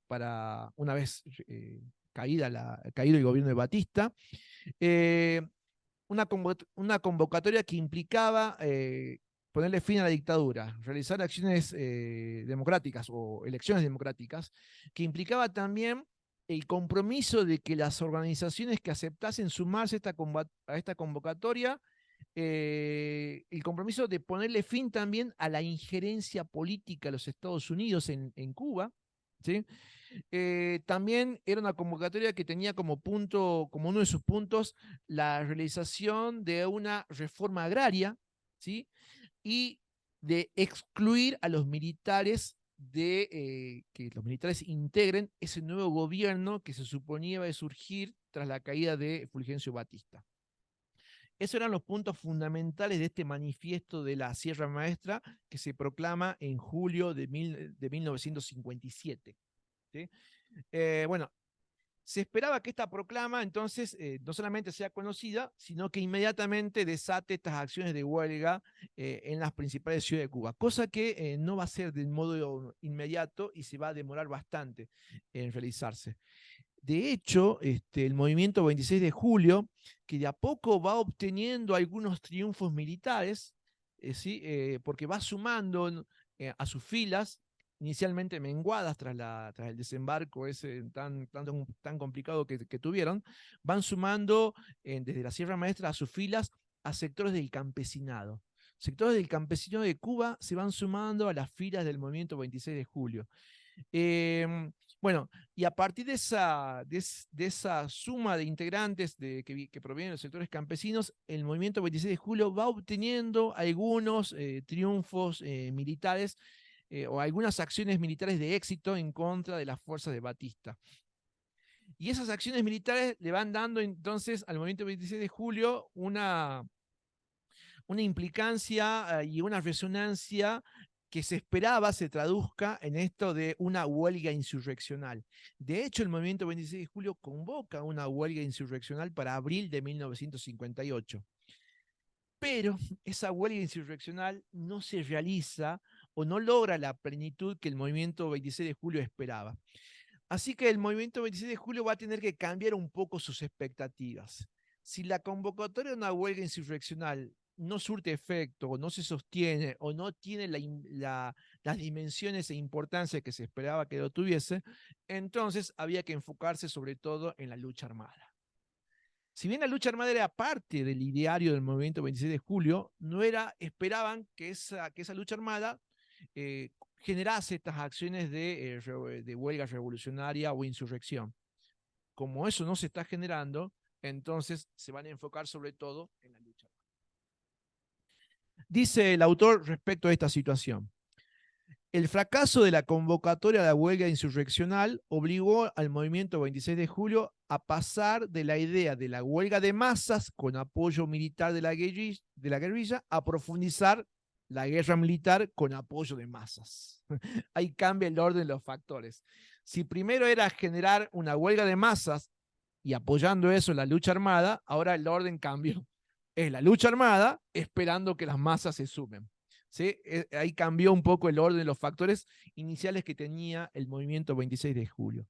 para una vez caído el gobierno de Batista. Eh, una convocatoria que implicaba ponerle fin a la dictadura, realizar acciones democráticas o elecciones democráticas, que implicaba también el compromiso de que las organizaciones que aceptasen sumarse a esta convocatoria, el compromiso de ponerle fin también a la injerencia política de los Estados Unidos en Cuba, ¿sí? También era una convocatoria que tenía como punto, como uno de sus puntos, la realización de una reforma agraria, ¿sí? Y de excluir a los militares de que los militares integren ese nuevo gobierno que se suponía iba a surgir tras la caída de Fulgencio Batista. Esos eran los puntos fundamentales de este manifiesto de la Sierra Maestra que se proclama en julio de 1957. ¿Sí? Bueno, se esperaba que esta proclama entonces no solamente sea conocida, sino que inmediatamente desate estas acciones de huelga en las principales ciudades de Cuba, cosa que no va a ser de modo inmediato y se va a demorar bastante en realizarse. De hecho, el movimiento 26 de julio, que de a poco va obteniendo algunos triunfos militares, ¿sí? Porque va sumando a sus filas, inicialmente menguadas tras el desembarco ese tan complicado que tuvieron, van sumando desde la Sierra Maestra a sus filas a sectores del campesinado. Sectores del campesinado de Cuba se van sumando a las filas del movimiento 26 de julio. Bueno, y a partir de esa suma de integrantes que provienen de los sectores campesinos, el movimiento 26 de julio va obteniendo algunos triunfos militares o algunas acciones militares de éxito en contra de las fuerzas de Batista. Y esas acciones militares le van dando entonces al movimiento 26 de julio una implicancia y una resonancia que se esperaba se traduzca en esto de una huelga insurreccional. De hecho, el movimiento 26 de julio convoca una huelga insurreccional para abril de 1958. Pero esa huelga insurreccional no se realiza o no logra la plenitud que el movimiento 26 de julio esperaba. Así que el movimiento 26 de julio va a tener que cambiar un poco sus expectativas. Si la convocatoria de una huelga insurreccional no surte efecto, o no se sostiene, o no tiene las dimensiones e importancia que se esperaba que lo tuviese, entonces había que enfocarse sobre todo en la lucha armada. Si bien la lucha armada era parte del ideario del movimiento 26 de julio, esperaban que esa lucha armada generase estas acciones de huelga revolucionaria o insurrección. Como eso no se está generando, entonces se van a enfocar sobre todo en la lucha armada. Dice el autor respecto a esta situación: el fracaso de la convocatoria a la huelga insurreccional obligó al movimiento 26 de julio a pasar de la idea de la huelga de masas con apoyo militar de la guerrilla a profundizar la guerra militar con apoyo de masas. Ahí cambia el orden de los factores. Si primero era generar una huelga de masas y apoyando eso la lucha armada, ahora el orden cambió. Es la lucha armada esperando que las masas se sumen. ¿Sí? Ahí cambió un poco el orden de los factores iniciales que tenía el movimiento 26 de julio.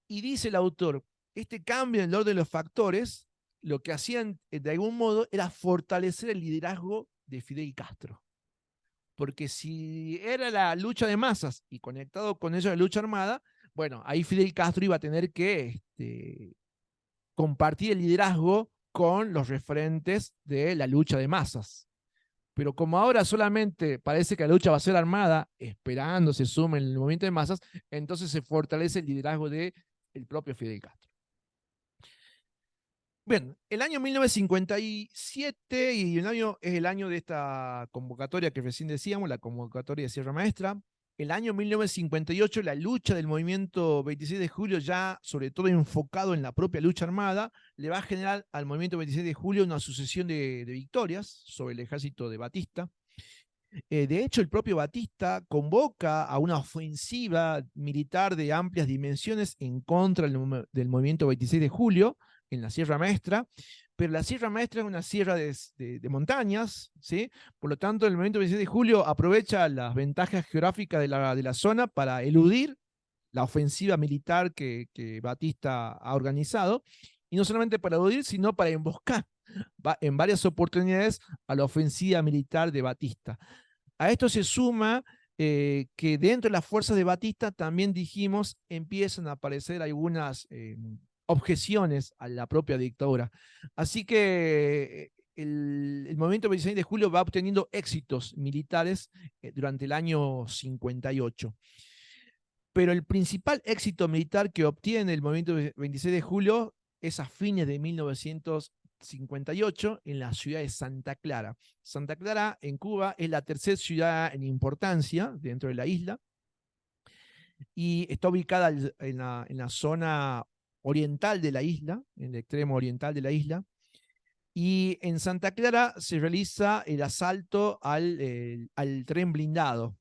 Y dice el autor, este cambio en el orden de los factores, lo que hacían de algún modo era fortalecer el liderazgo de Fidel Castro. Porque si era la lucha de masas y conectado con ello la lucha armada, bueno, ahí Fidel Castro iba a tener que compartir el liderazgo con los referentes de la lucha de masas. Pero como ahora solamente parece que la lucha va a ser armada, esperando se sumen el movimiento de masas, entonces se fortalece el liderazgo del propio Fidel Castro. Bien, el año 1957 y es el año de esta convocatoria que recién decíamos, la convocatoria de Sierra Maestra. El año 1958, la lucha del movimiento 26 de julio, ya sobre todo enfocado en la propia lucha armada, le va a generar al movimiento 26 de julio una sucesión de victorias sobre el ejército de Batista. De hecho, el propio Batista convoca a una ofensiva militar de amplias dimensiones en contra del movimiento 26 de julio en la Sierra Maestra, pero la Sierra Maestra es una sierra de montañas, ¿sí? Por lo tanto, el movimiento 26 de julio aprovecha las ventajas geográficas de la zona para eludir la ofensiva militar que Batista ha organizado, y no solamente para eludir, sino para emboscar en varias oportunidades a la ofensiva militar de Batista. A esto se suma que dentro de las fuerzas de Batista también dijimos empiezan a aparecer algunas objeciones a la propia dictadura. Así que el movimiento 26 de julio va obteniendo éxitos militares durante el año 58. Pero el principal éxito militar que obtiene el movimiento 26 de julio es a fines de 1958 en la ciudad de Santa Clara. Santa Clara en Cuba es la tercera ciudad en importancia dentro de la isla y está ubicada en la zona oriental de la isla, en el extremo oriental de la isla. Y en Santa Clara se realiza el asalto al tren blindado,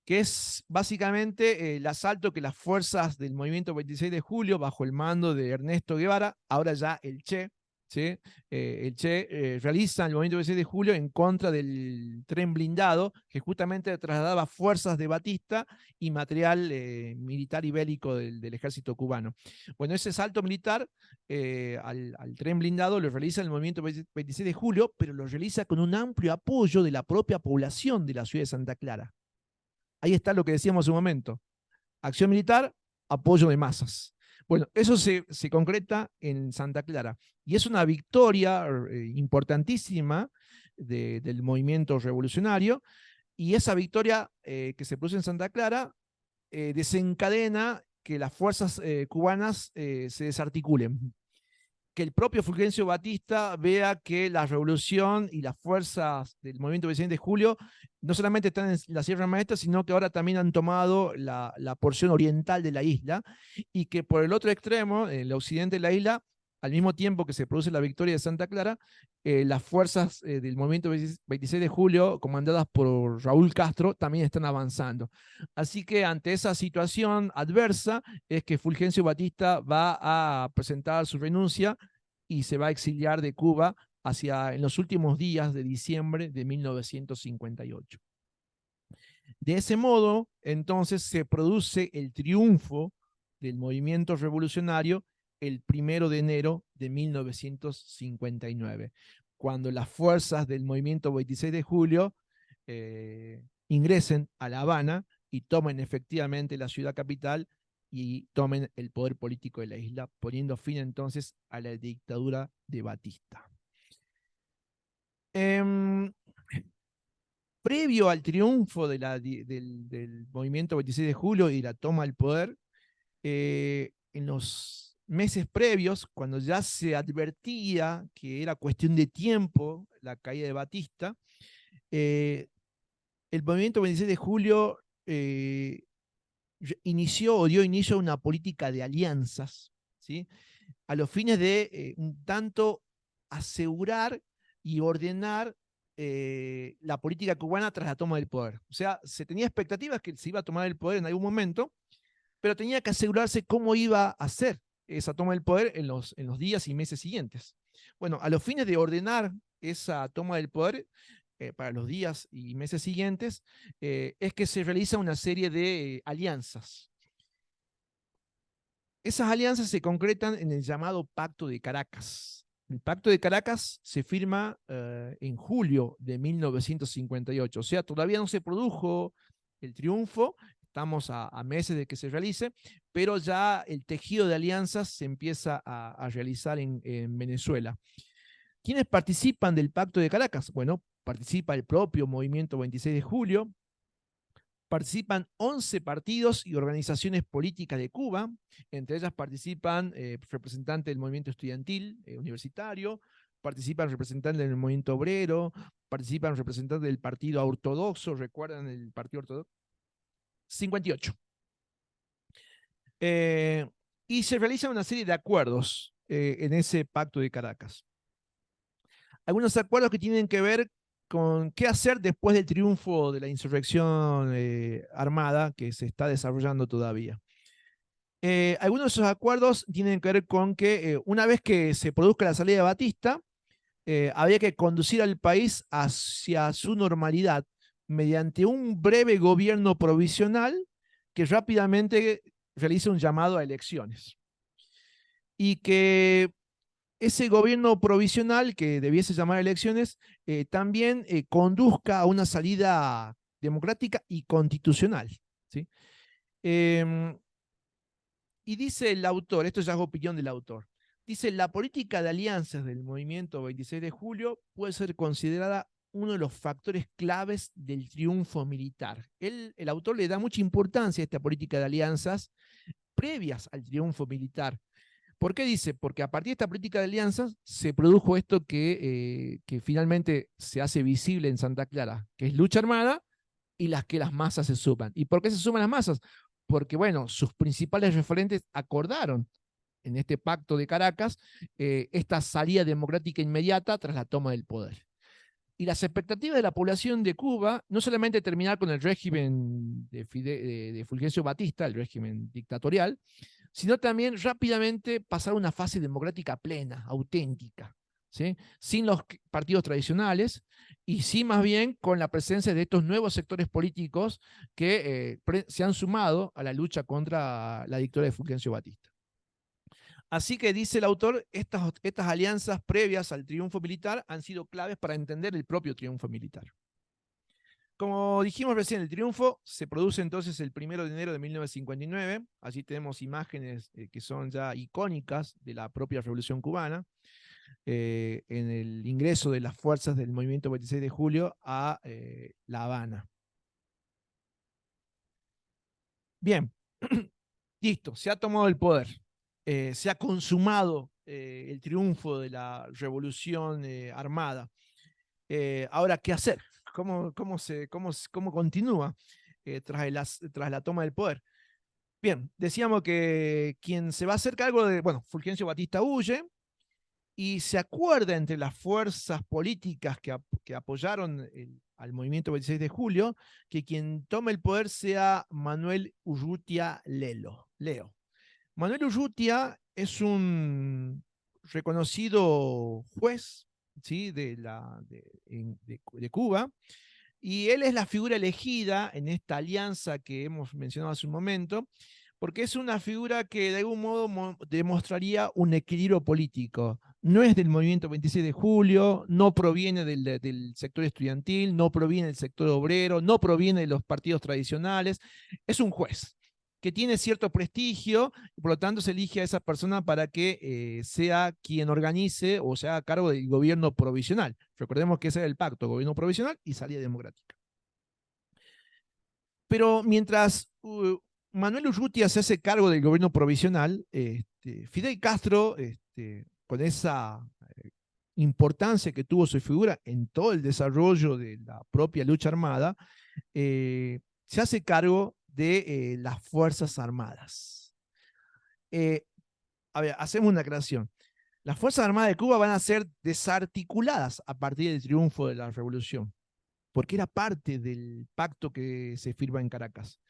que es básicamente el asalto que las fuerzas del movimiento 26 de julio, bajo el mando de Ernesto Guevara, ahora ya el Che, ¿sí? El Che realiza el movimiento 26 de julio en contra del tren blindado, que justamente trasladaba fuerzas de Batista y material militar y bélico del ejército cubano. Bueno, ese asalto militar al tren blindado lo realiza el movimiento 26 de julio, pero lo realiza con un amplio apoyo de la propia población de la ciudad de Santa Clara. Ahí está lo que decíamos hace un momento. Acción militar, apoyo de masas. Bueno, eso se concreta en Santa Clara. Y es una victoria importantísima del movimiento revolucionario. Y esa victoria que se produce en Santa Clara desencadena que las fuerzas cubanas se desarticulen, que el propio Fulgencio Batista vea que la revolución y las fuerzas del movimiento 26 de julio no solamente están en la Sierra Maestra, sino que ahora también han tomado la porción oriental de la isla, y que por el otro extremo, en el occidente de la isla, al mismo tiempo que se produce la victoria de Santa Clara, las fuerzas del movimiento 26 de julio, comandadas por Raúl Castro, también están avanzando. Así que ante esa situación adversa es que Fulgencio Batista va a presentar su renuncia y se va a exiliar de Cuba en los últimos días de diciembre de 1958. De ese modo, entonces, se produce el triunfo del movimiento revolucionario el 1 de enero de 1959, cuando las fuerzas del movimiento 26 de julio ingresen a La Habana y tomen efectivamente la ciudad capital y tomen el poder político de la isla, poniendo fin entonces a la dictadura de Batista. Previo al triunfo del movimiento 26 de julio y la toma del poder, en los meses previos, cuando ya se advertía que era cuestión de tiempo la caída de Batista, el movimiento 26 de julio inició o dio inicio a una política de alianzas, ¿sí? A los fines de un tanto asegurar y ordenar la política cubana tras la toma del poder. O sea, se tenía expectativas que se iba a tomar el poder en algún momento, pero tenía que asegurarse cómo iba a ser esa toma del poder en los días y meses siguientes. Bueno, a los fines de ordenar esa toma del poder para los días y meses siguientes, es que se realiza una serie de alianzas. Esas alianzas se concretan en el llamado Pacto de Caracas. El Pacto de Caracas se firma en julio de 1958, o sea, todavía no se produjo el triunfo, estamos a meses de que se realice, pero ya el tejido de alianzas se empieza a realizar en Venezuela. ¿Quiénes participan del Pacto de Caracas? Bueno, participa el propio Movimiento 26 de Julio, participan 11 partidos y organizaciones políticas de Cuba, entre ellas participan representantes del movimiento estudiantil universitario, participan representantes del movimiento obrero, participan representantes del partido ortodoxo, ¿recuerdan el partido ortodoxo? 58. Y se realiza una serie de acuerdos, en ese Pacto de Caracas. Algunos acuerdos que tienen que ver con con qué hacer después del triunfo de la insurrección armada que se está desarrollando todavía. Algunos de esos acuerdos tienen que ver con que una vez que se produzca la salida de Batista, había que conducir al país hacia su normalidad mediante un breve gobierno provisional que rápidamente realice un llamado a elecciones. Y que ese gobierno provisional que debiese llamar a elecciones también conduzca a una salida democrática y constitucional. ¿Sí? Y dice el autor, esto ya es opinión del autor, dice, la política de alianzas del movimiento 26 de julio puede ser considerada uno de los factores claves del triunfo militar. El autor le da mucha importancia a esta política de alianzas previas al triunfo militar. ¿Por qué dice? Porque a partir de esta política de alianzas se produjo esto que finalmente se hace visible en Santa Clara, que es lucha armada y que las masas se suman. ¿Y por qué se suman las masas? Porque, bueno, sus principales referentes acordaron en este pacto de Caracas esta salida democrática inmediata tras la toma del poder. Y las expectativas de la población de Cuba, no solamente terminar con el régimen de Fulgencio Batista, el régimen dictatorial, sino también rápidamente pasar a una fase democrática plena, auténtica, ¿sí? Sin los partidos tradicionales y sí más bien con la presencia de estos nuevos sectores políticos que se han sumado a la lucha contra la dictadura de Fulgencio Batista. Así que dice el autor, estas alianzas previas al triunfo militar han sido claves para entender el propio triunfo militar. Como dijimos recién, el triunfo se produce entonces el 1 de enero de 1959. Allí tenemos imágenes que son ya icónicas de la propia Revolución Cubana, en el ingreso de las fuerzas del movimiento 26 de julio a La Habana. Bien, listo, se ha tomado el poder. Se ha consumado el triunfo de la revolución armada. Ahora, ¿qué hacer? ¿Cómo continúa tras la toma del poder? Bien, decíamos que quien se va a hacer cargo de, bueno, Fulgencio Batista huye y se acuerda entre las fuerzas políticas que apoyaron al movimiento 26 de julio que quien tome el poder sea Manuel Urrutia Leo. Manuel Urrutia es un reconocido juez, ¿sí? de Cuba, y él es la figura elegida en esta alianza que hemos mencionado hace un momento, porque es una figura que de algún modo demostraría un equilibrio político. No es del movimiento 26 de julio, no proviene del sector estudiantil, no proviene del sector obrero, no proviene de los partidos tradicionales, es un juez que tiene cierto prestigio, y por lo tanto se elige a esa persona para que sea quien organice o se haga cargo del gobierno provisional. Recordemos que ese era el pacto, gobierno provisional y salida democrática. Pero mientras Manuel Urrutia se hace cargo del gobierno provisional, Fidel Castro, con esa importancia que tuvo su figura en todo el desarrollo de la propia lucha armada, se hace cargo de las Fuerzas Armadas. A ver, hacemos una aclaración. Las Fuerzas Armadas de Cuba van a ser desarticuladas a partir del triunfo de la revolución, porque era parte del pacto que se firma en Caracas.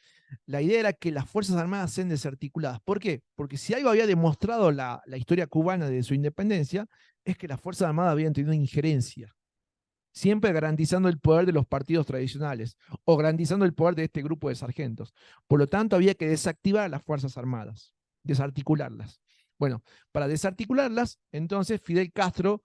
La idea era que las Fuerzas Armadas sean desarticuladas. ¿Por qué? Porque si algo había demostrado la historia cubana de su independencia, es que las Fuerzas Armadas habían tenido injerencia, siempre garantizando el poder de los partidos tradicionales o garantizando el poder de este grupo de sargentos. Por lo tanto, había que desactivar a las Fuerzas Armadas, desarticularlas. Bueno, para desarticularlas, entonces Fidel Castro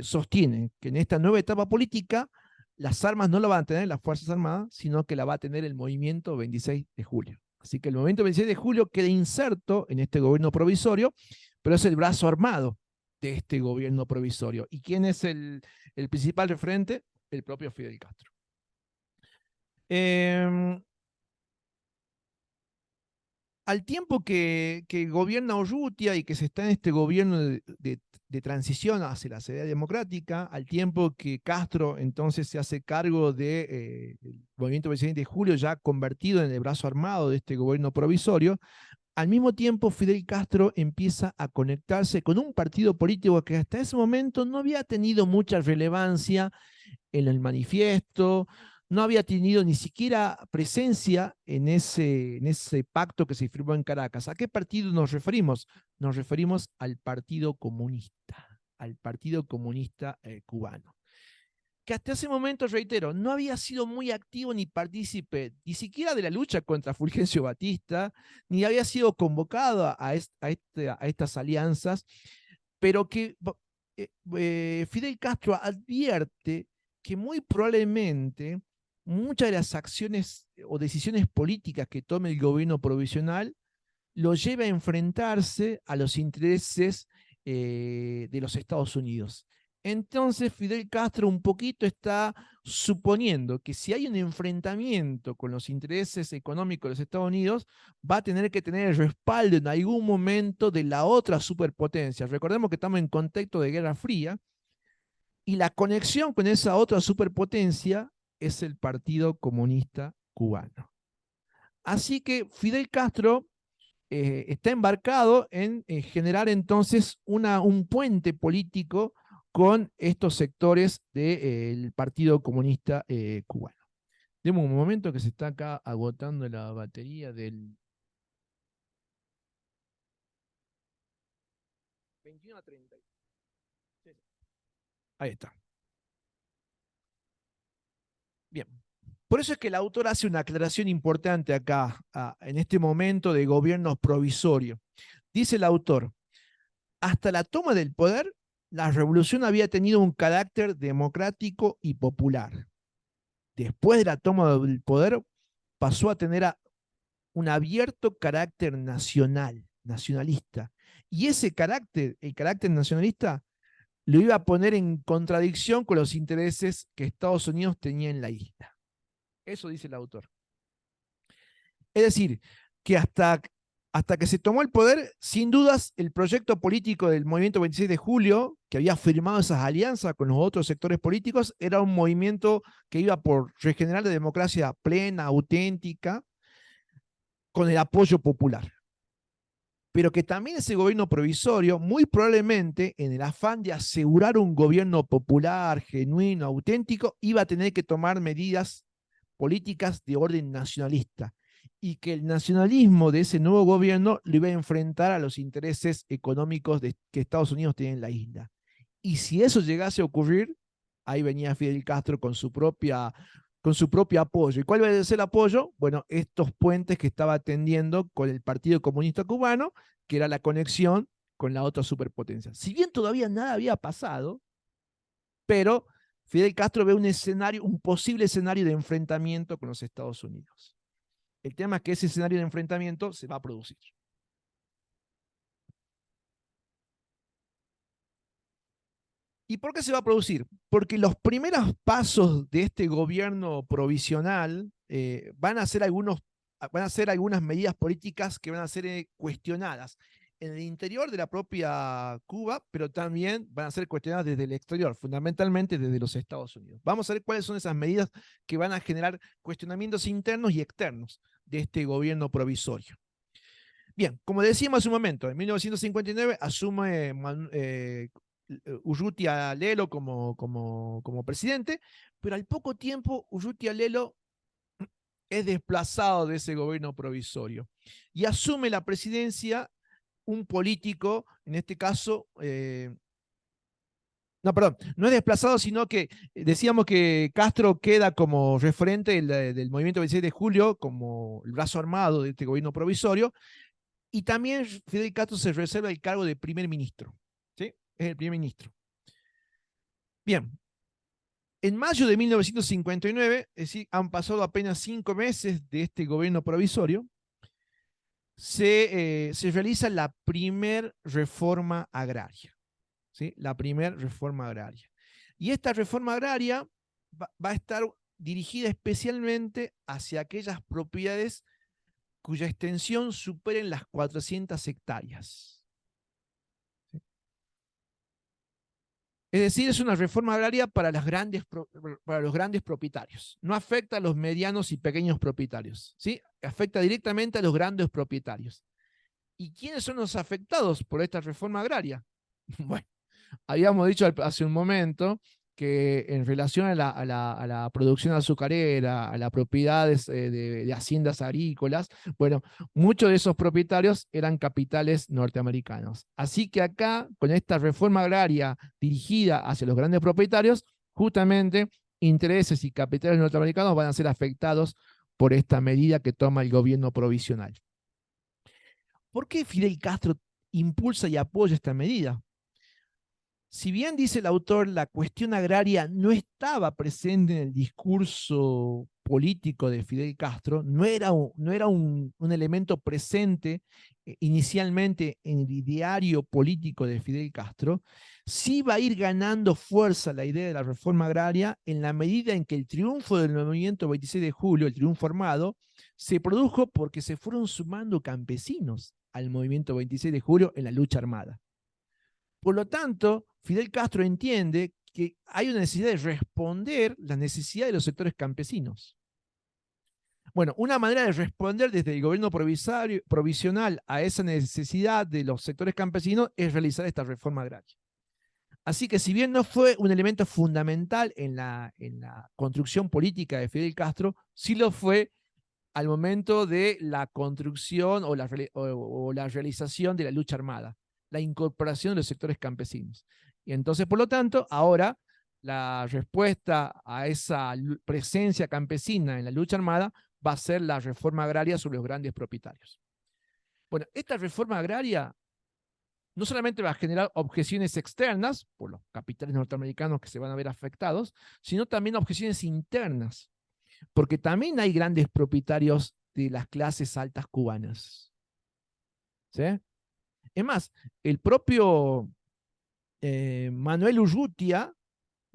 sostiene que en esta nueva etapa política las armas no la van a tener las Fuerzas Armadas, sino que la va a tener el movimiento 26 de julio. Así que el movimiento 26 de julio queda inserto en este gobierno provisorio, pero es el brazo armado de este gobierno provisorio. ¿Y quién es el principal referente? El propio Fidel Castro. Al tiempo que gobierna Urrutia y que se está en este gobierno de transición hacia la sociedad democrática, al tiempo que Castro entonces se hace cargo del movimiento 26 de julio, ya convertido en el brazo armado de este gobierno provisorio, al mismo tiempo Fidel Castro empieza a conectarse con un partido político que hasta ese momento no había tenido mucha relevancia en el manifiesto, no había tenido ni siquiera presencia en ese pacto que se firmó en Caracas. ¿A qué partido nos referimos? Nos referimos al Partido Comunista Cubano, que hasta ese momento, reitero, no había sido muy activo ni partícipe ni siquiera de la lucha contra Fulgencio Batista, ni había sido convocado a estas alianzas, pero que Fidel Castro advierte que muy probablemente muchas de las acciones o decisiones políticas que tome el gobierno provisional lo lleve a enfrentarse a los intereses de los Estados Unidos. Entonces Fidel Castro un poquito está suponiendo que si hay un enfrentamiento con los intereses económicos de los Estados Unidos, va a tener que tener el respaldo en algún momento de la otra superpotencia. Recordemos que estamos en contexto de Guerra Fría y la conexión con esa otra superpotencia es el Partido Comunista Cubano. Así que Fidel Castro está embarcado en generar entonces un puente político con estos sectores del Partido Comunista Cubano. Demos un momento que se está acá agotando la batería del 21 a 30. Ahí está. Bien. Por eso es que el autor hace una aclaración importante acá, en este momento de gobierno provisorio. Dice el autor, hasta la toma del poder, la revolución había tenido un carácter democrático y popular. Después de la toma del poder, pasó a tener un abierto carácter nacionalista. Y ese carácter, el carácter nacionalista, lo iba a poner en contradicción con los intereses que Estados Unidos tenía en la isla. Eso dice el autor. Es decir, que hasta que se tomó el poder, sin dudas, el proyecto político del movimiento 26 de julio, que había firmado esas alianzas con los otros sectores políticos, era un movimiento que iba por regenerar la democracia plena, auténtica, con el apoyo popular. Pero que también ese gobierno provisorio, muy probablemente en el afán de asegurar un gobierno popular, genuino, auténtico, iba a tener que tomar medidas políticas de orden nacionalista, y que el nacionalismo de ese nuevo gobierno lo iba a enfrentar a los intereses económicos que Estados Unidos tiene en la isla. Y si eso llegase a ocurrir, ahí venía Fidel Castro con su propio apoyo. ¿Y cuál va a ser el apoyo? Bueno, estos puentes que estaba tendiendo con el Partido Comunista Cubano, que era la conexión con la otra superpotencia. Si bien todavía nada había pasado, pero Fidel Castro ve un posible escenario de enfrentamiento con los Estados Unidos. El tema es que ese escenario de enfrentamiento se va a producir. ¿Y por qué se va a producir? Porque los primeros pasos de este gobierno provisional van a ser algunas medidas políticas que van a ser cuestionadas en el interior de la propia Cuba, pero también van a ser cuestionadas desde el exterior, fundamentalmente desde los Estados Unidos. Vamos a ver cuáles son esas medidas que van a generar cuestionamientos internos y externos de este gobierno provisorio. Bien, como decíamos hace un momento, en 1959 asume Urrutia Lelo como presidente, pero al poco tiempo Urrutia Lelo es desplazado de ese gobierno provisorio y asume la presidencia un político, en este caso, no, perdón, no es desplazado, sino que decíamos que Castro queda como referente del movimiento 26 de julio, como el brazo armado de este gobierno provisorio, y también Fidel Castro se reserva el cargo de primer ministro, ¿sí? Es el primer ministro. Bien, en mayo de 1959, es decir, han pasado apenas 5 meses de este gobierno provisorio, se realiza la primer reforma agraria, ¿sí? La primer reforma agraria. Y esta reforma agraria va a estar dirigida especialmente hacia aquellas propiedades cuya extensión superen las 400 hectáreas. Es decir, es una reforma agraria para los grandes propietarios. No afecta a los medianos y pequeños propietarios, ¿sí? Afecta directamente a los grandes propietarios. ¿Y quiénes son los afectados por esta reforma agraria? Bueno, habíamos dicho hace un momento que en relación a la producción azucarera, a las propiedades de haciendas agrícolas, bueno, muchos de esos propietarios eran capitales norteamericanos. Así que acá, con esta reforma agraria dirigida hacia los grandes propietarios, justamente intereses y capitales norteamericanos van a ser afectados por esta medida que toma el gobierno provisional. ¿Por qué Fidel Castro impulsa y apoya esta medida? Si bien dice el autor, la cuestión agraria no estaba presente en el discurso político de Fidel Castro, no era un elemento presente inicialmente en el ideario político de Fidel Castro, sí va a ir ganando fuerza la idea de la reforma agraria en la medida en que el triunfo del movimiento 26 de julio, el triunfo armado, se produjo porque se fueron sumando campesinos al movimiento 26 de julio en la lucha armada. Por lo tanto, Fidel Castro entiende que hay una necesidad de responder las necesidades de los sectores campesinos. Bueno, una manera de responder desde el gobierno provisional a esa necesidad de los sectores campesinos es realizar esta reforma agraria. Así que si bien no fue un elemento fundamental en la construcción política de Fidel Castro, sí lo fue al momento de la construcción o la realización de la lucha armada, la incorporación de los sectores campesinos. Y entonces, por lo tanto, ahora la respuesta a esa presencia campesina en la lucha armada va a ser la reforma agraria sobre los grandes propietarios. Bueno, esta reforma agraria no solamente va a generar objeciones externas por los capitales norteamericanos que se van a ver afectados, sino también objeciones internas, porque también hay grandes propietarios de las clases altas cubanas. ¿Sí? Es más, el propio Manuel Urrutia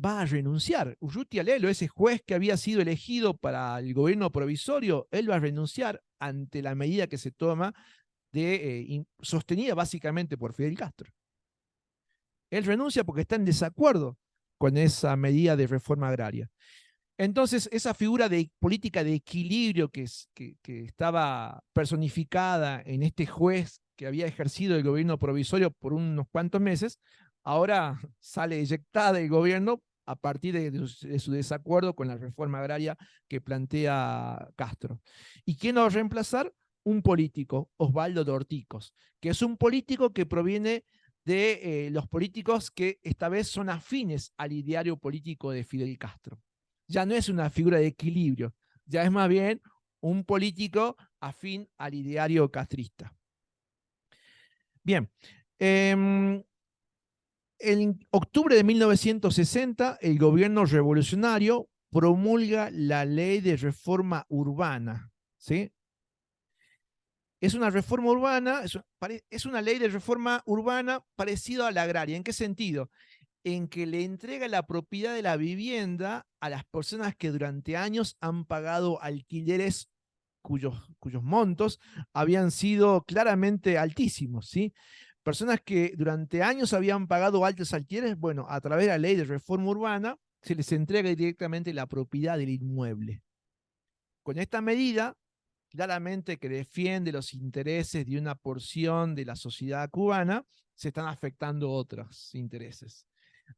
va a renunciar. Urrutia Lelo, ese juez que había sido elegido para el gobierno provisorio, él va a renunciar ante la medida que se toma sostenida básicamente por Fidel Castro. Él renuncia porque está en desacuerdo con esa medida de reforma agraria. Entonces, esa figura de política de equilibrio que estaba personificada en este juez que había ejercido el gobierno provisorio por unos cuantos meses, ahora sale eyectada del gobierno a partir de su desacuerdo con la reforma agraria que plantea Castro. ¿Y quién lo va a reemplazar? Un político, Osvaldo Dorticos, que es un político que proviene de los políticos que esta vez son afines al ideario político de Fidel Castro. Ya no es una figura de equilibrio, ya es más bien un político afín al ideario castrista. Bien, en octubre de 1960, el gobierno revolucionario promulga la ley de reforma urbana. ¿Sí? Es una reforma urbana, es una ley de reforma urbana parecida a la agraria. ¿En qué sentido? En que le entrega la propiedad de la vivienda a las personas que durante años han pagado alquileres cuyos montos habían sido claramente altísimos, ¿sí? Personas que durante años habían pagado altos alquileres, bueno, a través de la ley de reforma urbana se les entrega directamente la propiedad del inmueble. Con esta medida, claramente que defiende los intereses de una porción de la sociedad cubana, se están afectando otros intereses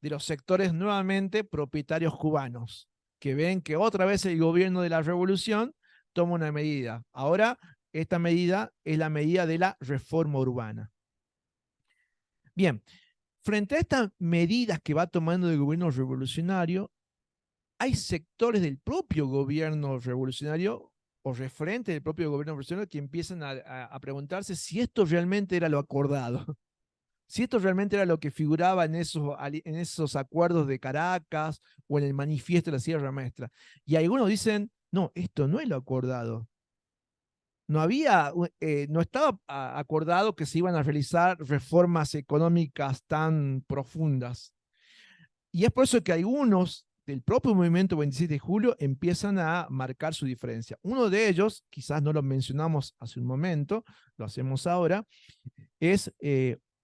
de los sectores nuevamente propietarios cubanos, que ven que otra vez el gobierno de la revolución toma una medida. Ahora, esta medida es la medida de la reforma urbana. Bien, frente a estas medidas que va tomando el gobierno revolucionario, hay sectores del propio gobierno revolucionario o referentes del propio gobierno revolucionario que empiezan a preguntarse si esto realmente era lo acordado. Si esto realmente era lo que figuraba en esos acuerdos de Caracas o en el manifiesto de la Sierra Maestra. Y algunos dicen, no, esto no es lo acordado. No estaba acordado que se iban a realizar reformas económicas tan profundas. Y es por eso que algunos del propio movimiento 26 de julio empiezan a marcar su diferencia. Uno de ellos, quizás no lo mencionamos hace un momento, lo hacemos ahora, es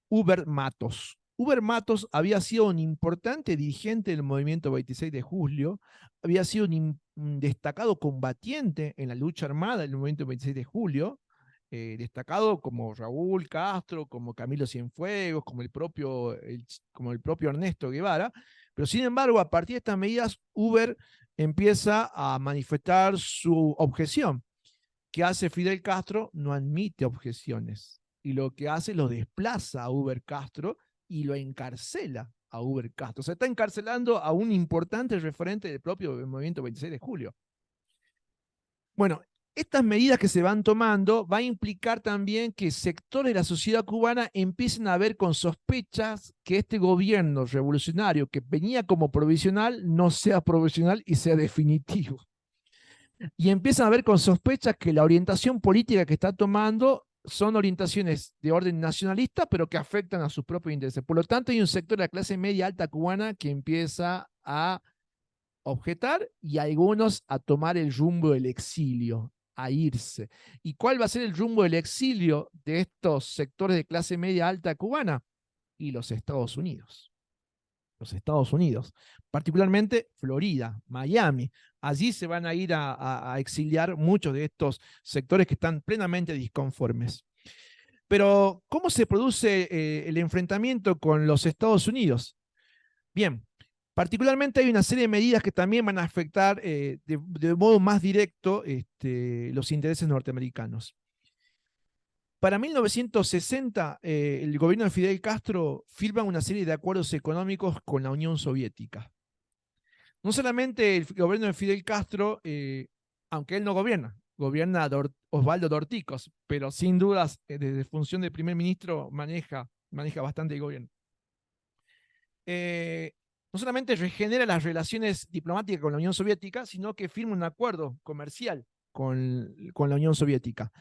Huber Matos. Huber Matos había sido un importante dirigente del movimiento 26 de julio, había sido un destacado combatiente en la lucha armada del movimiento 26 de julio, destacado como Raúl Castro, como Camilo Cienfuegos, como el propio Ernesto Guevara, Pero sin embargo, a partir de estas medidas, Uber empieza a manifestar su objeción. ¿Qué hace Fidel Castro? No admite objeciones. Y lo que hace lo desplaza a Uber Castro y lo encarcela a Uber Castro. O sea, está encarcelando a un importante referente del propio movimiento 26 de julio. Bueno, estas medidas que se van tomando va a implicar también que sectores de la sociedad cubana empiecen a ver con sospechas que este gobierno revolucionario que venía como provisional no sea provisional y sea definitivo. Y empiezan a ver con sospechas que la orientación política que está tomando son orientaciones de orden nacionalista, pero que afectan a sus propios intereses. Por lo tanto, hay un sector de la clase media alta cubana que empieza a objetar y algunos a tomar el rumbo del exilio, a irse. ¿Y cuál va a ser el rumbo del exilio de estos sectores de clase media alta cubana? Y los Estados Unidos. Los Estados Unidos, particularmente Florida, Miami. Allí se van a ir a exiliar muchos de estos sectores que están plenamente disconformes. Pero, ¿cómo se produce el enfrentamiento con los Estados Unidos? Bien, particularmente hay una serie de medidas que también van a afectar de modo más directo los intereses norteamericanos. Para 1960, el gobierno de Fidel Castro firma una serie de acuerdos económicos con la Unión Soviética. No solamente el gobierno de Fidel Castro, aunque él no gobierna, gobierna Osvaldo Dorticos, pero sin dudas, desde función de primer ministro, maneja bastante el gobierno. No solamente regenera las relaciones diplomáticas con la Unión Soviética, sino que firma un acuerdo comercial con la Unión Soviética.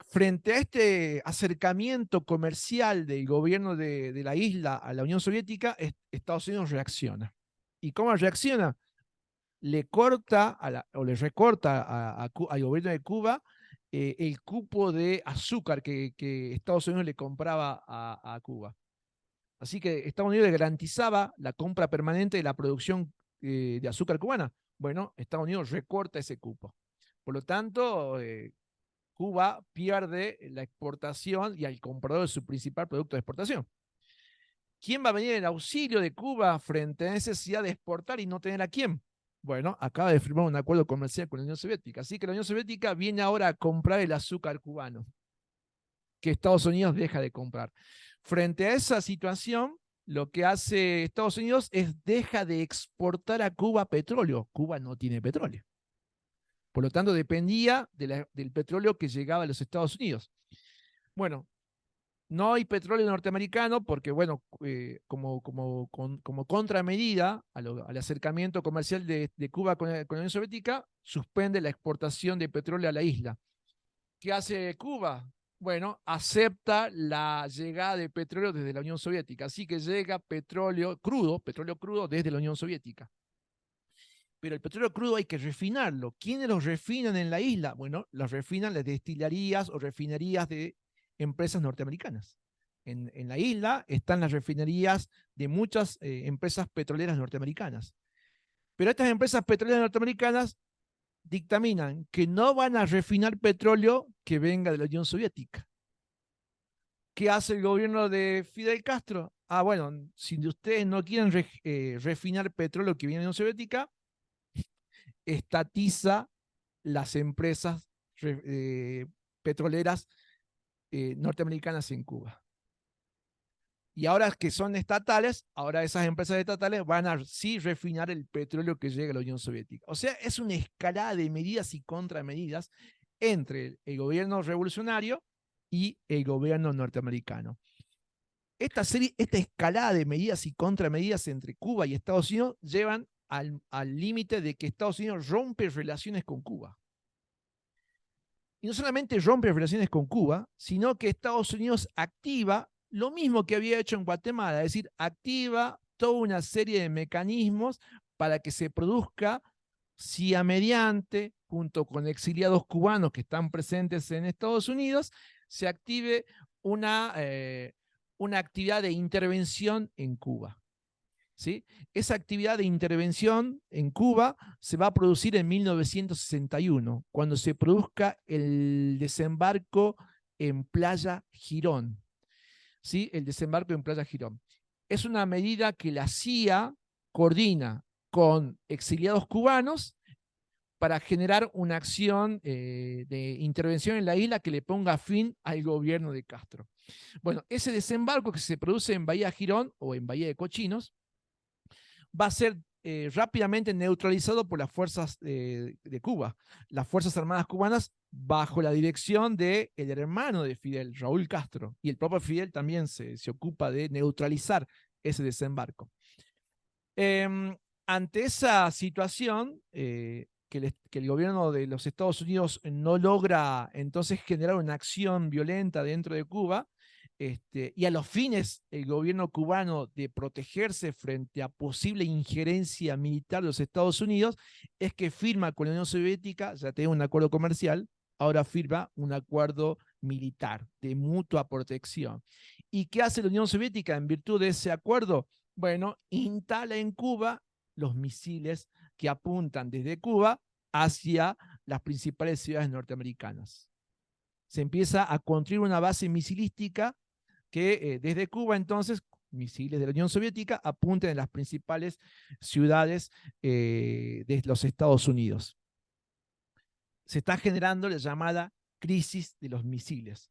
Frente a este acercamiento comercial del gobierno de la isla a la Unión Soviética, Estados Unidos reacciona. ¿Y cómo reacciona? Le corta o le recorta al gobierno de Cuba el cupo de azúcar que Estados Unidos le compraba a Cuba. Así que Estados Unidos le garantizaba la compra permanente de la producción de azúcar cubana. Bueno, Estados Unidos recorta ese cupo. Por lo tanto, Cuba pierde la exportación y al comprador de su principal producto de exportación. ¿Quién va a venir en auxilio de Cuba frente a la necesidad de exportar y no tener a quién? Bueno, acaba de firmar un acuerdo comercial con la Unión Soviética. Así que la Unión Soviética viene ahora a comprar el azúcar cubano, que Estados Unidos deja de comprar. Frente a esa situación, lo que hace Estados Unidos es deja de exportar a Cuba petróleo. Cuba no tiene petróleo. Por lo tanto, dependía del petróleo que llegaba a los Estados Unidos. Bueno, no hay petróleo norteamericano porque, bueno, como contramedida al acercamiento comercial de Cuba con la Unión Soviética, suspende la exportación de petróleo a la isla. ¿Qué hace Cuba? Bueno, acepta la llegada de petróleo desde la Unión Soviética. Así que llega petróleo crudo desde la Unión Soviética. Pero el petróleo crudo hay que refinarlo. ¿Quiénes los refinan en la isla? Bueno, los refinan las destilerías o refinerías de empresas norteamericanas. En la isla están las refinerías de muchas empresas petroleras norteamericanas. Pero estas empresas petroleras norteamericanas dictaminan que no van a refinar petróleo que venga de la Unión Soviética. ¿Qué hace el gobierno de Fidel Castro? Ah, bueno, si ustedes no quieren refinar petróleo que viene de la Unión Soviética, estatiza las empresas petroleras norteamericanas en Cuba. Y ahora que son estatales, ahora esas empresas estatales van a sí refinar el petróleo que llega a la Unión Soviética. O sea, es una escalada de medidas y contramedidas entre el gobierno revolucionario y el gobierno norteamericano. Esta escalada de medidas y contramedidas entre Cuba y Estados Unidos llevan al límite de que Estados Unidos rompe relaciones con Cuba. Y no solamente rompe relaciones con Cuba, sino que Estados Unidos activa lo mismo que había hecho en Guatemala, es decir, activa toda una serie de mecanismos para que se produzca, CIA mediante, junto con exiliados cubanos que están presentes en Estados Unidos, se active una actividad de intervención en Cuba. ¿Sí? Esa actividad de intervención en Cuba se va a producir en 1961, cuando se produzca el desembarco en Playa Girón. ¿Sí? El desembarco en Playa Girón. Es una medida que la CIA coordina con exiliados cubanos para generar una acción de intervención en la isla que le ponga fin al gobierno de Castro. Bueno, ese desembarco que se produce en Bahía Girón o en Bahía de Cochinos va a ser rápidamente neutralizado por las fuerzas de Cuba, las Fuerzas Armadas cubanas, bajo la dirección del hermano de Fidel, Raúl Castro, y el propio Fidel también se ocupa de neutralizar ese desembarco. Ante esa situación, que el gobierno de los Estados Unidos no logra entonces generar una acción violenta dentro de Cuba, y a los fines el gobierno cubano de protegerse frente a posible injerencia militar de los Estados Unidos, es que firma con la Unión Soviética, ya tenía un acuerdo comercial, ahora firma un acuerdo militar de mutua protección. ¿Y qué hace la Unión Soviética en virtud de ese acuerdo? Bueno, instala en Cuba los misiles que apuntan desde Cuba hacia las principales ciudades norteamericanas. Se empieza a construir una base misilística que desde Cuba entonces, misiles de la Unión Soviética, apunten en las principales ciudades de los Estados Unidos. Se está generando la llamada crisis de los misiles,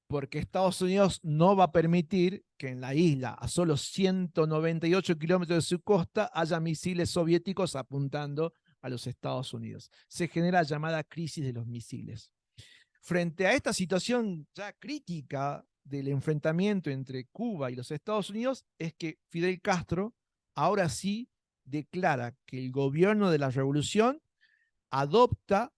porque Estados Unidos no va a permitir que en la isla, a solo 198 kilómetros de su costa, haya misiles soviéticos apuntando a los Estados Unidos. Se genera la llamada crisis de los misiles. Frente a esta situación ya crítica del enfrentamiento entre Cuba y los Estados Unidos, es que Fidel Castro ahora sí declara que el gobierno de la revolución adopta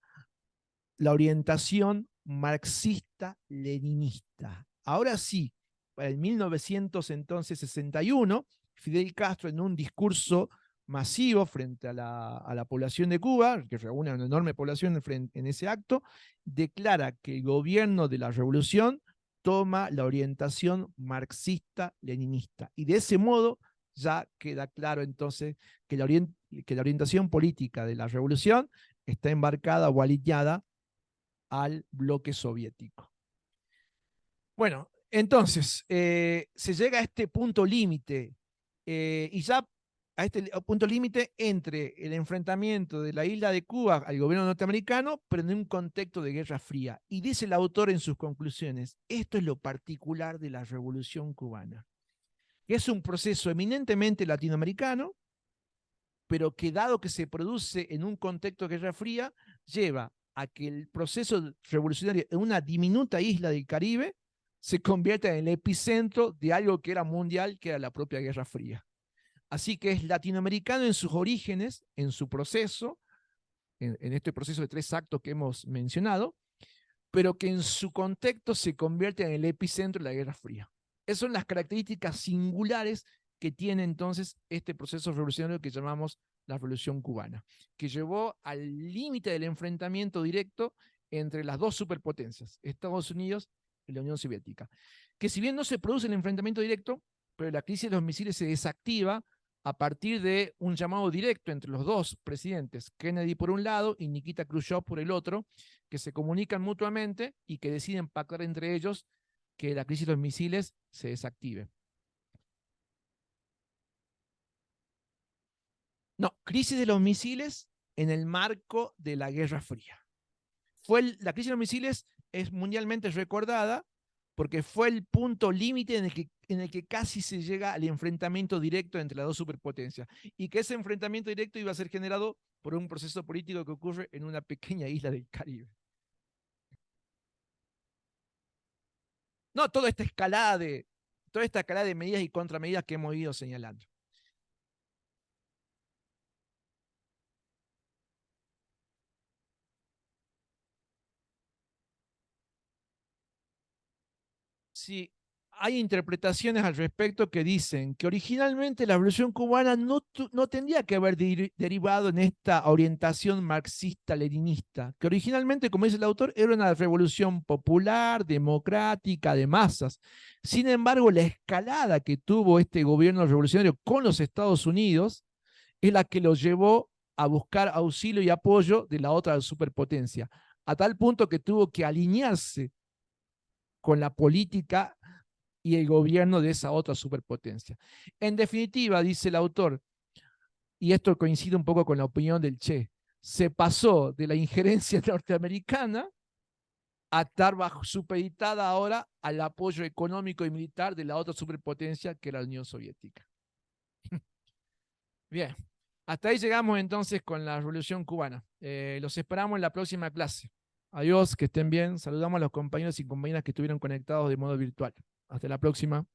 la orientación marxista-leninista. Ahora sí, para el 1961, Fidel Castro, en un discurso masivo frente a la población de Cuba, que reúne a una enorme población en ese acto, declara que el gobierno de la revolución toma la orientación marxista-leninista. Y de ese modo ya queda claro entonces que la orientación política de la revolución está embarcada o alineada al bloque soviético. Bueno, entonces, se llega a este punto límite, y ya a este punto límite entre el enfrentamiento de la isla de Cuba al gobierno norteamericano, pero en un contexto de Guerra Fría. Y dice el autor en sus conclusiones, esto es lo particular de la Revolución Cubana, que es un proceso eminentemente latinoamericano, pero que dado que se produce en un contexto de Guerra Fría, lleva a que el proceso revolucionario en una diminuta isla del Caribe se convierta en el epicentro de algo que era mundial, que era la propia Guerra Fría. Así que es latinoamericano en sus orígenes, en su proceso, en este proceso de 3 actos que hemos mencionado, pero que en su contexto se convierte en el epicentro de la Guerra Fría. Esas son las características singulares que tiene entonces este proceso revolucionario que llamamos la Revolución Cubana, que llevó al límite del enfrentamiento directo entre las dos superpotencias, Estados Unidos y la Unión Soviética. Que si bien no se produce el enfrentamiento directo, pero la crisis de los misiles se desactiva a partir de un llamado directo entre los dos presidentes, Kennedy por un lado y Nikita Khrushchev por el otro, que se comunican mutuamente y que deciden pactar entre ellos que la crisis de los misiles se desactive. No, crisis de los misiles en el marco de la Guerra Fría. La crisis de los misiles es mundialmente recordada porque fue el punto límite en el que casi se llega al enfrentamiento directo entre las dos superpotencias, y que ese enfrentamiento directo iba a ser generado por un proceso político que ocurre en una pequeña isla del Caribe. No, toda esta escalada de medidas y contramedidas que hemos ido señalando. Sí, hay interpretaciones al respecto que dicen que originalmente la Revolución Cubana no tendría que haber derivado en esta orientación marxista-leninista, que originalmente, como dice el autor, era una revolución popular, democrática, de masas. Sin embargo, la escalada que tuvo este gobierno revolucionario con los Estados Unidos es la que los llevó a buscar auxilio y apoyo de la otra superpotencia, a tal punto que tuvo que alinearse con la política y el gobierno de esa otra superpotencia. En definitiva, dice el autor, y esto coincide un poco con la opinión del Che, se pasó de la injerencia norteamericana a estar supeditada ahora al apoyo económico y militar de la otra superpotencia que era la Unión Soviética. Bien, hasta ahí llegamos entonces con la Revolución Cubana. Los esperamos en la próxima clase. Adiós, que estén bien. Saludamos a los compañeros y compañeras que estuvieron conectados de modo virtual. Hasta la próxima.